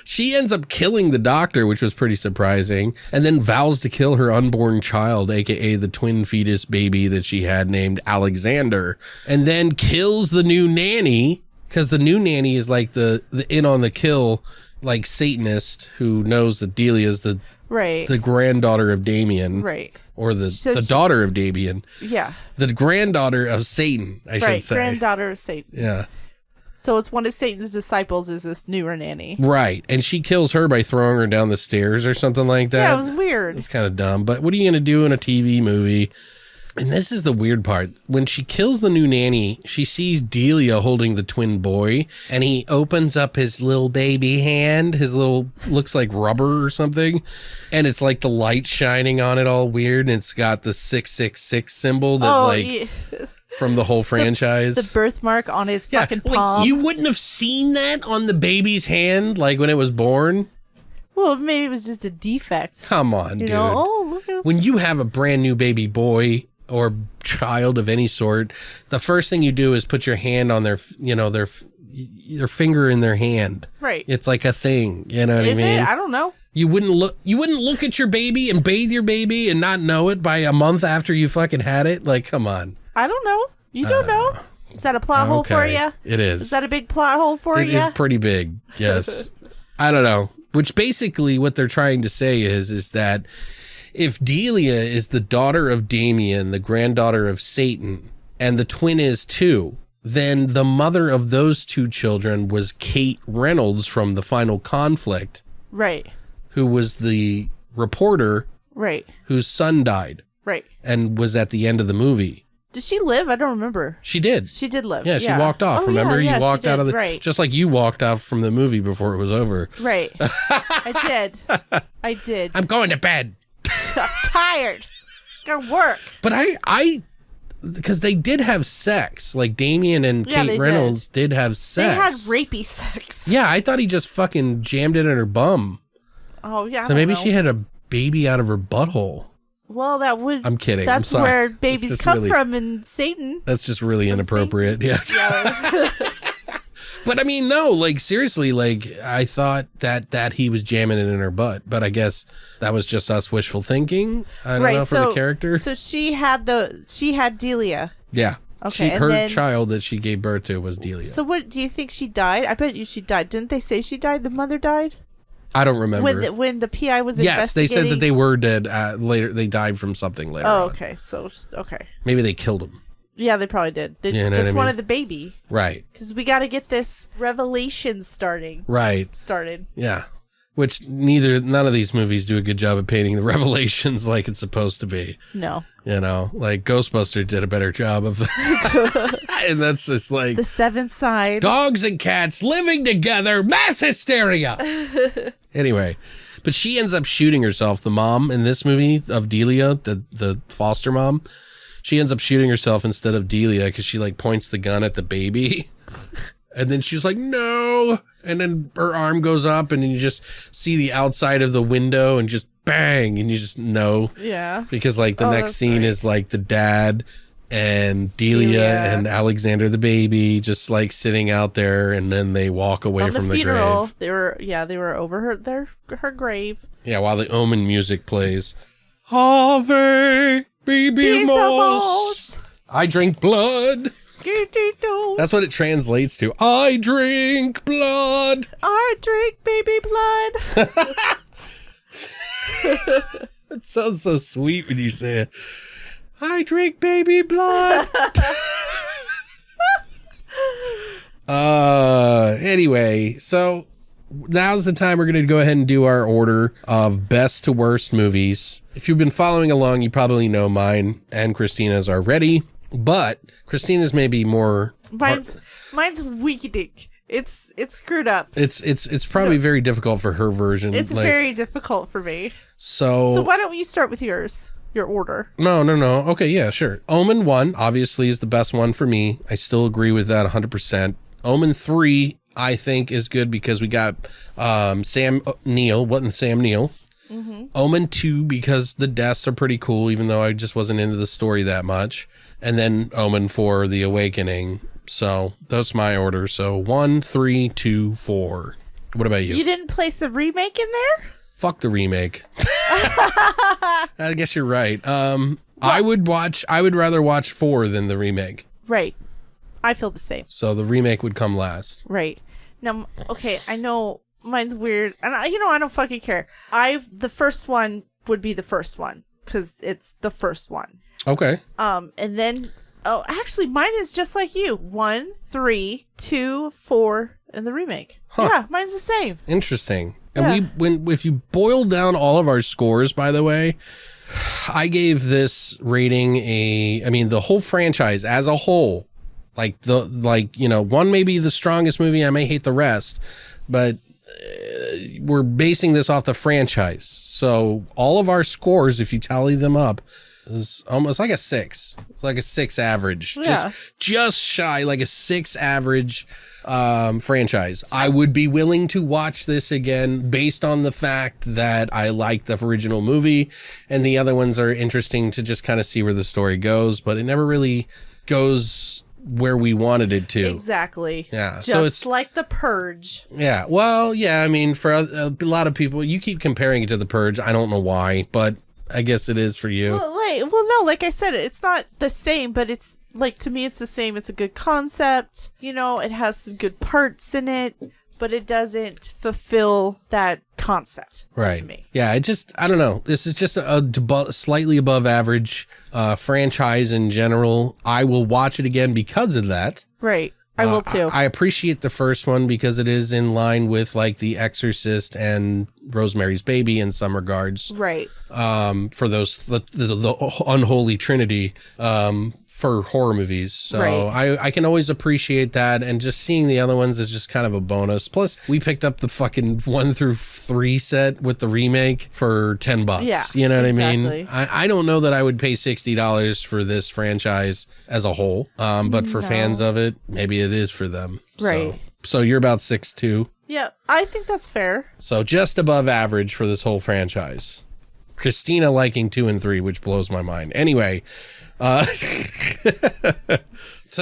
she ends up killing the doctor, which was pretty surprising, and then vows to kill her unborn child, aka the twin fetus baby that she had named Alexander, and then kills the new nanny, because the new nanny is like the in on the kill, like Satanist who knows that Delia is the granddaughter of Damien. Right. Or the daughter of Damien. Yeah. The granddaughter of Satan, I should say. Granddaughter of Satan. Yeah. So it's one of Satan's disciples is this newer nanny. Right. And she kills her by throwing her down the stairs or something like that. Yeah, it was weird. It's kind of dumb. But what are you going to do in a TV movie? And this is the weird part. When she kills the new nanny, she sees Delia holding the twin boy, and he opens up his little baby hand, his little, looks like rubber or something, and it's like the light shining on it all weird, and it's got the 666 symbol that from the whole franchise. The birthmark on his fucking palm. You wouldn't have seen that on the baby's hand, like when it was born? Well, maybe it was just a defect. Come on, dude. Look at when you have a brand new baby boy or child of any sort, the first thing you do is put your hand on their finger in their hand. Right. It's like a thing. You know what I mean? Is it? I don't know. You wouldn't look at your baby and bathe your baby and not know it by a month after you fucking had it? Like, come on. I don't know. You don't know? Is that a plot hole for you? It is. Is that a big plot hole for you? It is pretty big. Yes. I don't know. Which basically what they're trying to say is that if Delia is the daughter of Damien, the granddaughter of Satan, and the twin is too, then the mother of those two children was Kate Reynolds from The Final Conflict. Right. Who was the reporter. Right. Whose son died. Right. And was at the end of the movie. Did she live? I don't remember. She did. She did live. Yeah, she walked off. Remember? You walked out of the... Right. Just like you walked off from the movie before it was over. Right. I did. I'm going to bed. I'm tired. Gotta work. But I because they did have sex. Like Damien and Kate Reynolds did have sex. They had rapey sex. Yeah, I thought he just fucking jammed it in her bum. Oh, yeah. So maybe she had a baby out of her butthole. Well, that would... I'm kidding. That's I'm sorry. where babies come from in Satan. That's just really inappropriate. Yeah. But I mean, no, like seriously, like I thought that he was jamming it in her butt, but I guess that was just us wishful thinking. I don't know for the character. So she had Delia. Yeah. Okay. Her child that she gave birth to was Delia. So what do you think she died? I bet you she died. Didn't they say she died? The mother died? I don't remember. When the PI was investigating? Yes, they said that they were dead later. They died from something later on. Okay. So, okay. Maybe they killed him. Yeah, they probably did. They just wanted the baby. Right. Because we got to get this revelation started. Yeah. Which none of these movies do a good job of painting the revelations like it's supposed to be. No. You know, like Ghostbusters did a better job of and that's just like... The seventh side. Dogs and cats living together, mass hysteria. Anyway, but she ends up shooting herself, the mom in this movie of Delia, the foster mom. She ends up shooting herself instead of Delia because she like points the gun at the baby. And then she's like, no. And then her arm goes up and you just see the outside of the window and just bang. And you just know. Yeah. Because like the next scene is like the dad and Delia and Alexander the baby just like sitting out there. And then they walk away from the grave. They were over her grave. Yeah, while the Omen music plays. Ave. Baby moss. I drink blood. That's what it translates to. I drink blood. I drink baby blood. It sounds so sweet when you say it. I drink baby blood. Anyway, so now's the time we're going to go ahead and do our order of best to worst movies. If you've been following along, you probably know mine and Christina's already, but Christina's may be more... Mine's weak. It's screwed up. It's probably very difficult for her version. It's very difficult for me. So why don't you start with yours? Your order. No. Okay, yeah, sure. Omen 1 obviously is the best one for me. I still agree with that 100%. Omen 3 I think is good because we got Sam Neill. Wasn't Sam Neill? Mm-hmm. Omen 2 because the deaths are pretty cool, even though I just wasn't into the story that much. And then Omen 4, The Awakening. So that's my order. So 1, 3, 2, 4. What about you? You didn't place the remake in there? Fuck the remake. I guess you're right. I would rather watch 4 than the remake. Right. I feel the same. So the remake would come last. Right. Now, okay, I know mine's weird. And I don't fucking care. The first one would be the first one because it's the first one. Okay. And then, actually, mine is just like you. 1, 3, 2, 4, and the remake. Huh. Yeah, mine's the same. Interesting. And if you boil down all of our scores, by the way, I gave this rating the whole franchise as a whole, one may be the strongest movie. I may hate the rest, but we're basing this off the franchise. So all of our scores, if you tally them up, is almost like a 6. It's like a 6 average. Yeah. Just shy, like a 6 average franchise. I would be willing to watch this again based on the fact that I like the original movie and the other ones are interesting to just kind of see where the story goes, but it never really goes where we wanted it to. Exactly. Yeah. Just so it's like The Purge. Yeah. Well, yeah, I mean, for a lot of people, you keep comparing it to The Purge. I don't know why, but I guess it is for you. Well, no, like I said, it's not the same, but it's like, to me, it's the same. It's a good concept. It has some good parts in it, but it doesn't fulfill that concept. Right. To me. Yeah. I don't know. This is just a slightly above average franchise in general. I will watch it again because of that. Right. I will too. I appreciate the first one because it is in line with like The Exorcist and Rosemary's Baby in some regards. Right. For those the unholy trinity for horror movies. So right. I can always appreciate that, and just seeing the other ones is just kind of a bonus. Plus, we picked up the fucking 1 through 3 set with the remake for $10. Yeah, you know what exactly. I mean? I don't know that I would pay $60 for this franchise as a whole, but for fans of it, maybe it is for them. Right. So you're about 6'2". Yeah, I think that's fair. So just above average for this whole franchise. Christina liking 2 and 3, which blows my mind. Anyway, so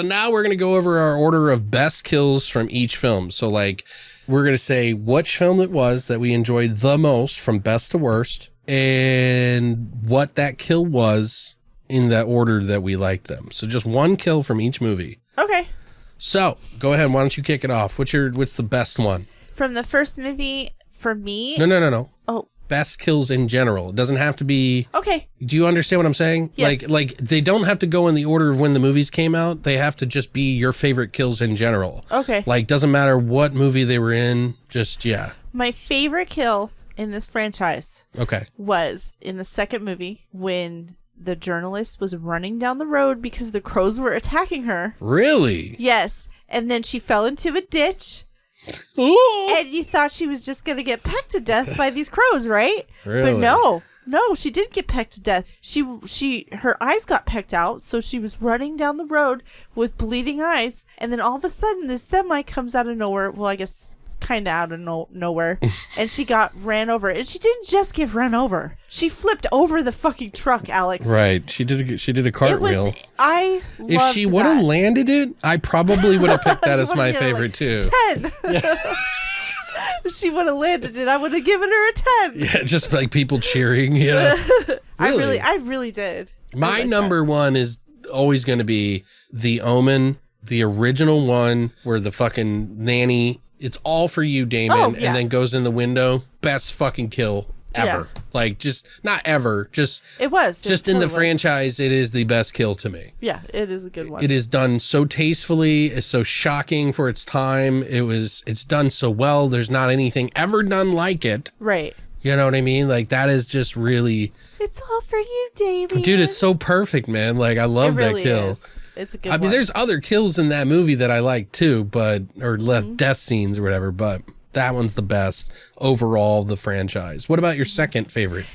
now we're going to go over our order of best kills from each film. So we're going to say which film it was that we enjoyed the most from best to worst and what that kill was in the order that we liked them. So just one kill from each movie. Okay. So go ahead. Why don't you kick it off? What's the best one? From the first movie, for me? No. Oh. Best kills in general. It doesn't have to be... Okay. Do you understand what I'm saying? Yes. Like they don't have to go in the order of when the movies came out. They have to just be your favorite kills in general. Okay. Doesn't matter what movie they were in. Just, yeah. My favorite kill in this franchise was in the second movie when the journalist was running down the road because the crows were attacking her. Really? Yes. And then she fell into a ditch. And you thought she was just going to get pecked to death by these crows, right? Really? But no, she didn't get pecked to death. Her eyes got pecked out, so she was running down the road with bleeding eyes. And then all of a sudden, this semi comes out of nowhere. Well, I guess kind of out of nowhere. And she got ran over. And she didn't just get run over. She flipped over the fucking truck, Alex. Right. She did a cartwheel. If she would have landed it, I probably would have picked that as my favorite too. 10. Yeah. If she would have landed it, I would have given her a 10. Yeah, just like people cheering, you know. Really? I really did. My number 1 is always going to be The Omen the original one where the fucking nanny, it's all for you, Damien, and then goes in the window. Best fucking kill ever. Yeah. Like, just, not ever, just... It was. Just in the franchise, it is the best kill to me. Yeah, it is a good one. It is done so tastefully. It's so shocking for its time. It's done so well. There's not anything ever done like it. Right. You know what I mean? Like, that is just really... It's all for you, Damien. Dude, it's so perfect, man. Like, I love that kill. Is. It's a good one. I mean, there's other kills in that movie that I like too, or death scenes or whatever, but that one's the best overall, the franchise. What about your second favorite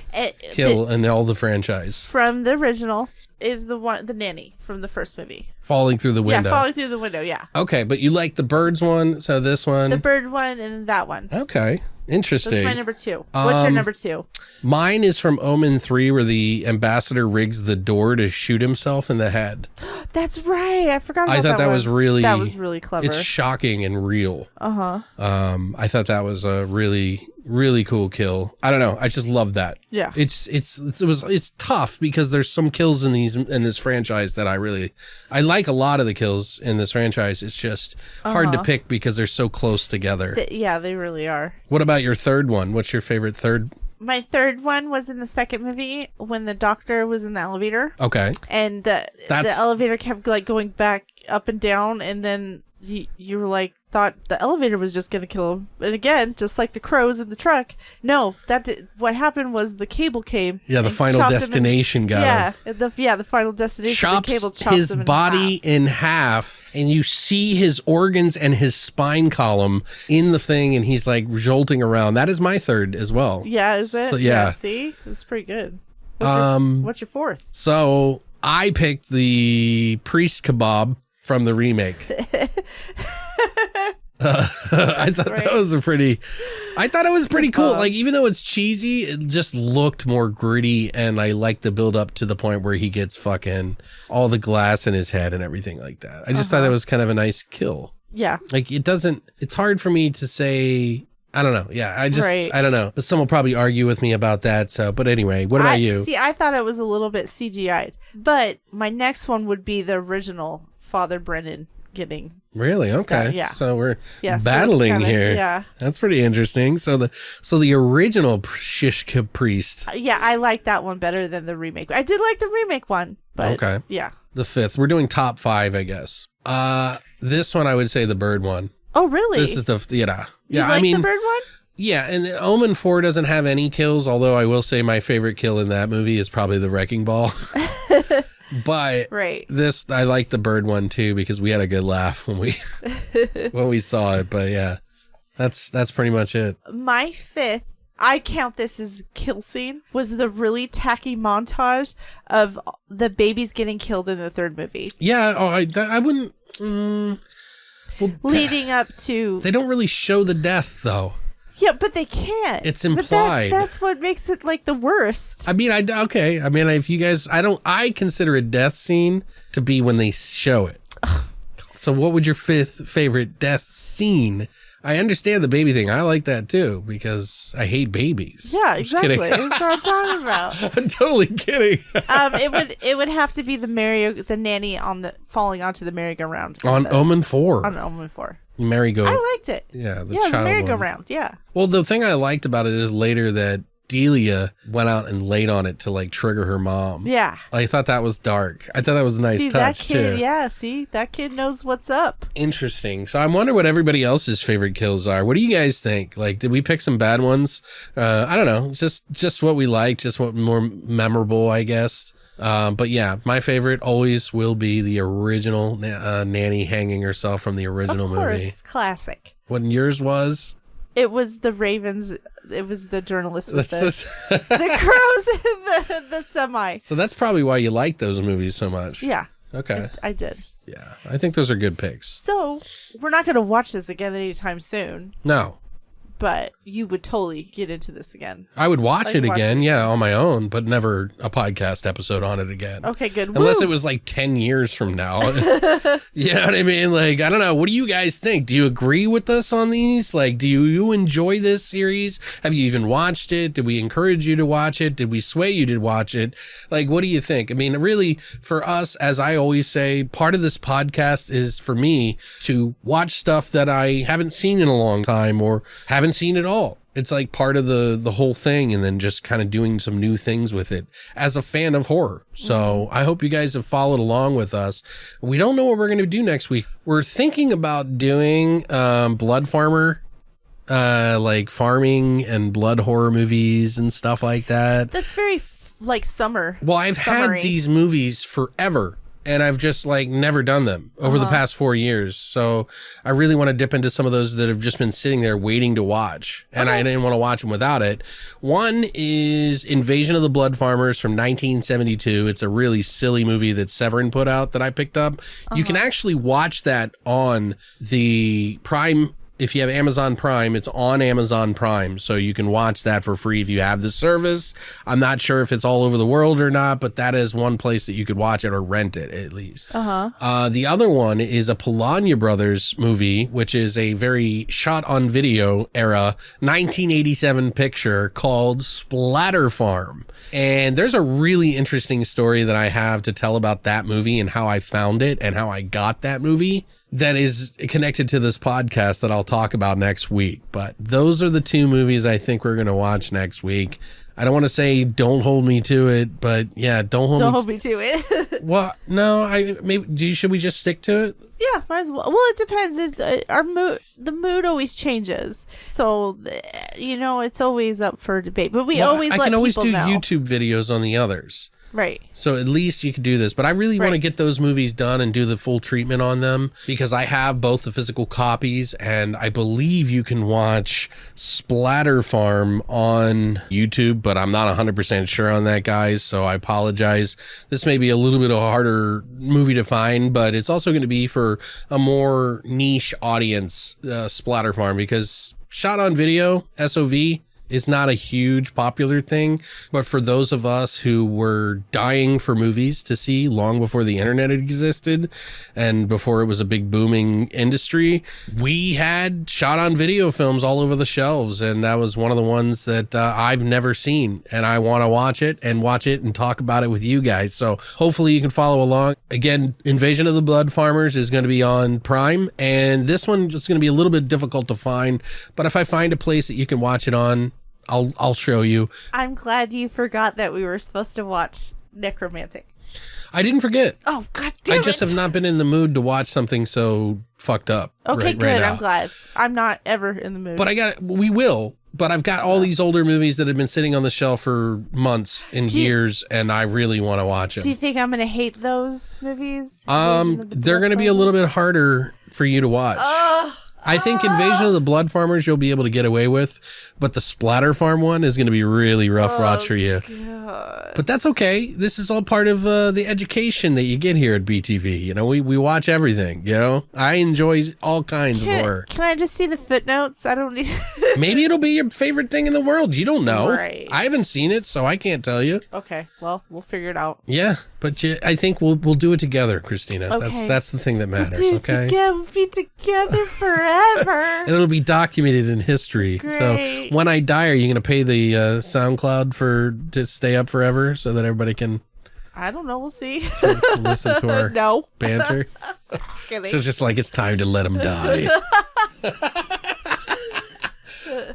kill in all the franchise? From the original is the nanny from the first movie. Falling through the window. Yeah, falling through the window, yeah. Okay, but you like the birds one, so this one? The bird one and that one. Okay, interesting. That's my number 2. What's your number 2? Mine is from Omen 3, where the ambassador rigs the door to shoot himself in the head. That's right. I forgot about that. I thought that was really... That was really clever. It's shocking and real. Uh-huh. I thought that was a really, really cool kill. I don't know. I just love that. Yeah. It's tough because there's some kills in this franchise that I like a lot of the kills in this franchise. It's just hard to pick because they're so close together. Yeah, they really are. What about your third one? What's your favorite third? My third one was in the second movie when the doctor was in the elevator. Okay. And the elevator kept like going back up and down, and then you were like, thought the elevator was just going to kill him. And again, just like the crows in the truck. No, what happened was the cable came. Yeah, the final destination got him. The final destination. Chops the cable chops his body in half, and you see his organs and his spine column in the thing, and he's like jolting around. That is my third as well. Yeah, is it? So, yeah. See? It's pretty good. What's your fourth? So I picked the priest kebab from the remake. I thought that was it was pretty cool. Like, even though it's cheesy, it just looked more gritty, and I like the build up to the point where he gets fucking all the glass in his head and everything like that. I just thought that was kind of a nice kill. Yeah. Like, it's hard for me to say, I don't know. Yeah, I don't know. But some will probably argue with me about that. So, but anyway, what about you? See, I thought it was a little bit CGI'd, but my next one would be the original Father Brennan getting. Really? Okay. Stuff, yeah. So we're battling here. Yeah. That's pretty interesting. So the original shish priest. Yeah, I like that one better than the remake. I did like the remake one, but okay. Yeah. The fifth. We're doing top 5, I guess. This one I would say the bird one. Oh, really? This is the You like the bird one? Yeah, and Omen 4 doesn't have any kills, although I will say my favorite kill in that movie is probably the wrecking ball. But this, I like the bird one too, because we had a good laugh when we saw it. But yeah, that's pretty much it. My fifth, I count this as kill scene, was the really tacky montage of the babies getting killed in the third movie. Yeah, I wouldn't. Leading up to, they don't really show the death though. Yeah, but they can't. It's implied. That's what makes it like the worst. I mean, if you guys, I consider a death scene to be when they show it. So what would your fifth favorite death scene? I understand the baby thing. I like that too, because I hate babies. Yeah, exactly. That's what I'm talking about. I'm totally kidding. It would have to be the nanny falling onto the merry-go-round. On Omen 4. On Omen 4. Merry-go. I liked it. Yeah, it was a merry-go-round. Yeah. Well, the thing I liked about it is later that Delia went out and laid on it to like trigger her mom. Yeah. I thought that was dark. I thought that was a nice touch that kid, too. Yeah, see, that kid knows what's up. Interesting. So I wonder what everybody else's favorite kills are. What do you guys think? Like, did we pick some bad ones? I don't know. Just what we liked, just what more memorable, I guess. But yeah, my favorite always will be the original nanny hanging herself from the original movie. Of course, it's classic. What yours was? It was the Ravens. It was the journalist with the crows and the semi. So that's probably why you like those movies so much. Yeah. Okay. I did. Yeah, I think those are good picks. So we're not going to watch this again anytime soon. No. but you would totally get into this again. I would watch it again, it. on my own, but never a podcast episode on it again. Okay, good. Unless Woo! it was like 10 years from now. You know what I mean? Like, I don't know. What do you guys think? Do you agree with us on these? Like, do you enjoy this series? Have you even watched it? Did we encourage you to watch it? Did we sway you to watch it? Like, what do you think? I mean, really, for us, as I always say, part of this podcast is for me to watch stuff that I haven't seen in a long time or haven't seen at all. It's like part of the whole thing, and then just kind of doing some new things with it as a fan of horror. So I hope you guys have followed along with us. We don't know what we're going to do next week. We're thinking about doing Blood Farmer, like farming and blood horror movies and stuff like that. That's very like summer. Well, I've summery. had these movies forever, and I've just like never done them over the past 4 years. So I really want to dip into some of those that have just been sitting there waiting to watch. And I didn't want to watch them without it. One is Invasion of the Blood Farmers from 1972. It's a really silly movie that Severin put out that I picked up. You can actually watch that on the Prime. If you have Amazon Prime, it's on Amazon Prime, so you can watch that for free if you have the service. I'm not sure if it's all over the world or not, but that is one place that you could watch it or rent it at least. The other one is a Polania Brothers movie, which is a very shot on video era 1987 picture called Splatter Farm. And there's a really interesting story that I have to tell about that movie and how I found it and how I got that movie that is connected to this podcast that I'll talk about next week. But those are the two movies I think we're going to watch next week. I don't want to say don't hold me to it, but yeah, don't hold me to it. Well, no, should we just stick to it? Yeah, might as well. Well, it depends. It's our mood. The mood always changes, so it's always up for debate. But I can always do know. YouTube videos on the others. Right. So at least you could do this. But I really want to get those movies done and do the full treatment on them because I have both the physical copies and I believe you can watch Splatter Farm on YouTube, but I'm not 100% sure on that, guys. So I apologize. This may be a little bit of a harder movie to find, but it's also going to be for a more niche audience, Splatter Farm, because shot on video, SOV, is not a huge popular thing, but for those of us who were dying for movies to see long before the internet existed and before it was a big booming industry, we had shot on video films all over the shelves, and that was one of the ones that I've never seen, and I want to watch it and talk about it with you guys. So hopefully you can follow along. Again, Invasion of the Blood Farmers is going to be on Prime, and this one is going to be a little bit difficult to find, but if I find a place that you can watch it on, I'll show you. I'm glad you forgot that we were supposed to watch Necromantic. I didn't forget. Oh, God damn it. I just have not been in the mood to watch something so fucked up. Okay, good. Right now. I'm glad. I'm not ever in the mood. But we will. But I've got all these older movies that have been sitting on the shelf for months and years, and I really want to watch them. Do you think I'm going to hate those movies? They're going to be a little bit harder for you to watch. I think Invasion of the Blood Farmers you'll be able to get away with, but the Splatter Farm one is going to be really rough watch for you. God. But that's okay. This is all part of the education that you get here at BTV. You know, we watch everything, you know? I enjoy all kinds of horror. Can I just see the footnotes? I don't need... Maybe it'll be your favorite thing in the world. You don't know. Right. I haven't seen it, so I can't tell you. Okay, well, we'll figure it out. Yeah, but I think we'll do it together, Christina. Okay. That's the thing that matters, We'll be together forever. And it'll be documented in history. Great. So when I die, are you going to pay the SoundCloud to stay up forever so that everybody can... I don't know. We'll see. Listen to our No. banter? Just kidding. So it's just like it's time to let them die.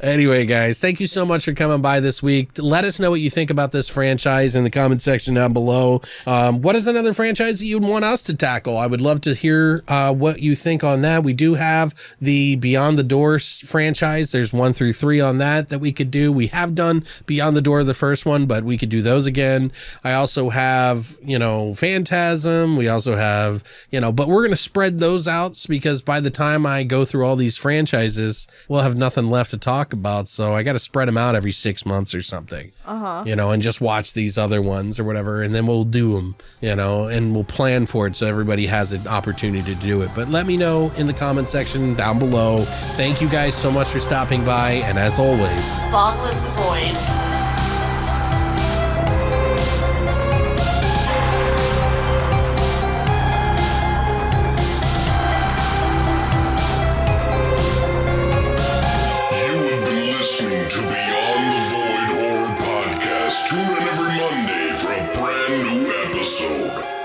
Anyway, guys, thank you so much for coming by this week. Let us know what you think about this franchise in the comment section down below. What is another franchise that you'd want us to tackle? I would love to hear what you think on that. We do have the Beyond the Door franchise. There's 1 through 3 on that we could do. We have done Beyond the Door, the first one, but we could do those again. I also have, Phantasm. We also have, but we're going to spread those out because by the time I go through all these franchises, we'll have nothing left to talk about, so I got to spread them out every 6 months or something. You know, and just watch these other ones or whatever, and then we'll do them, you know, and we'll plan for it so everybody has an opportunity to do it. But let me know in the comment section down below. Thank you guys so much for stopping by, and as always, Long live the void. Listening to Beyond the Void Horror Podcast. Tune in every Monday for a brand new episode.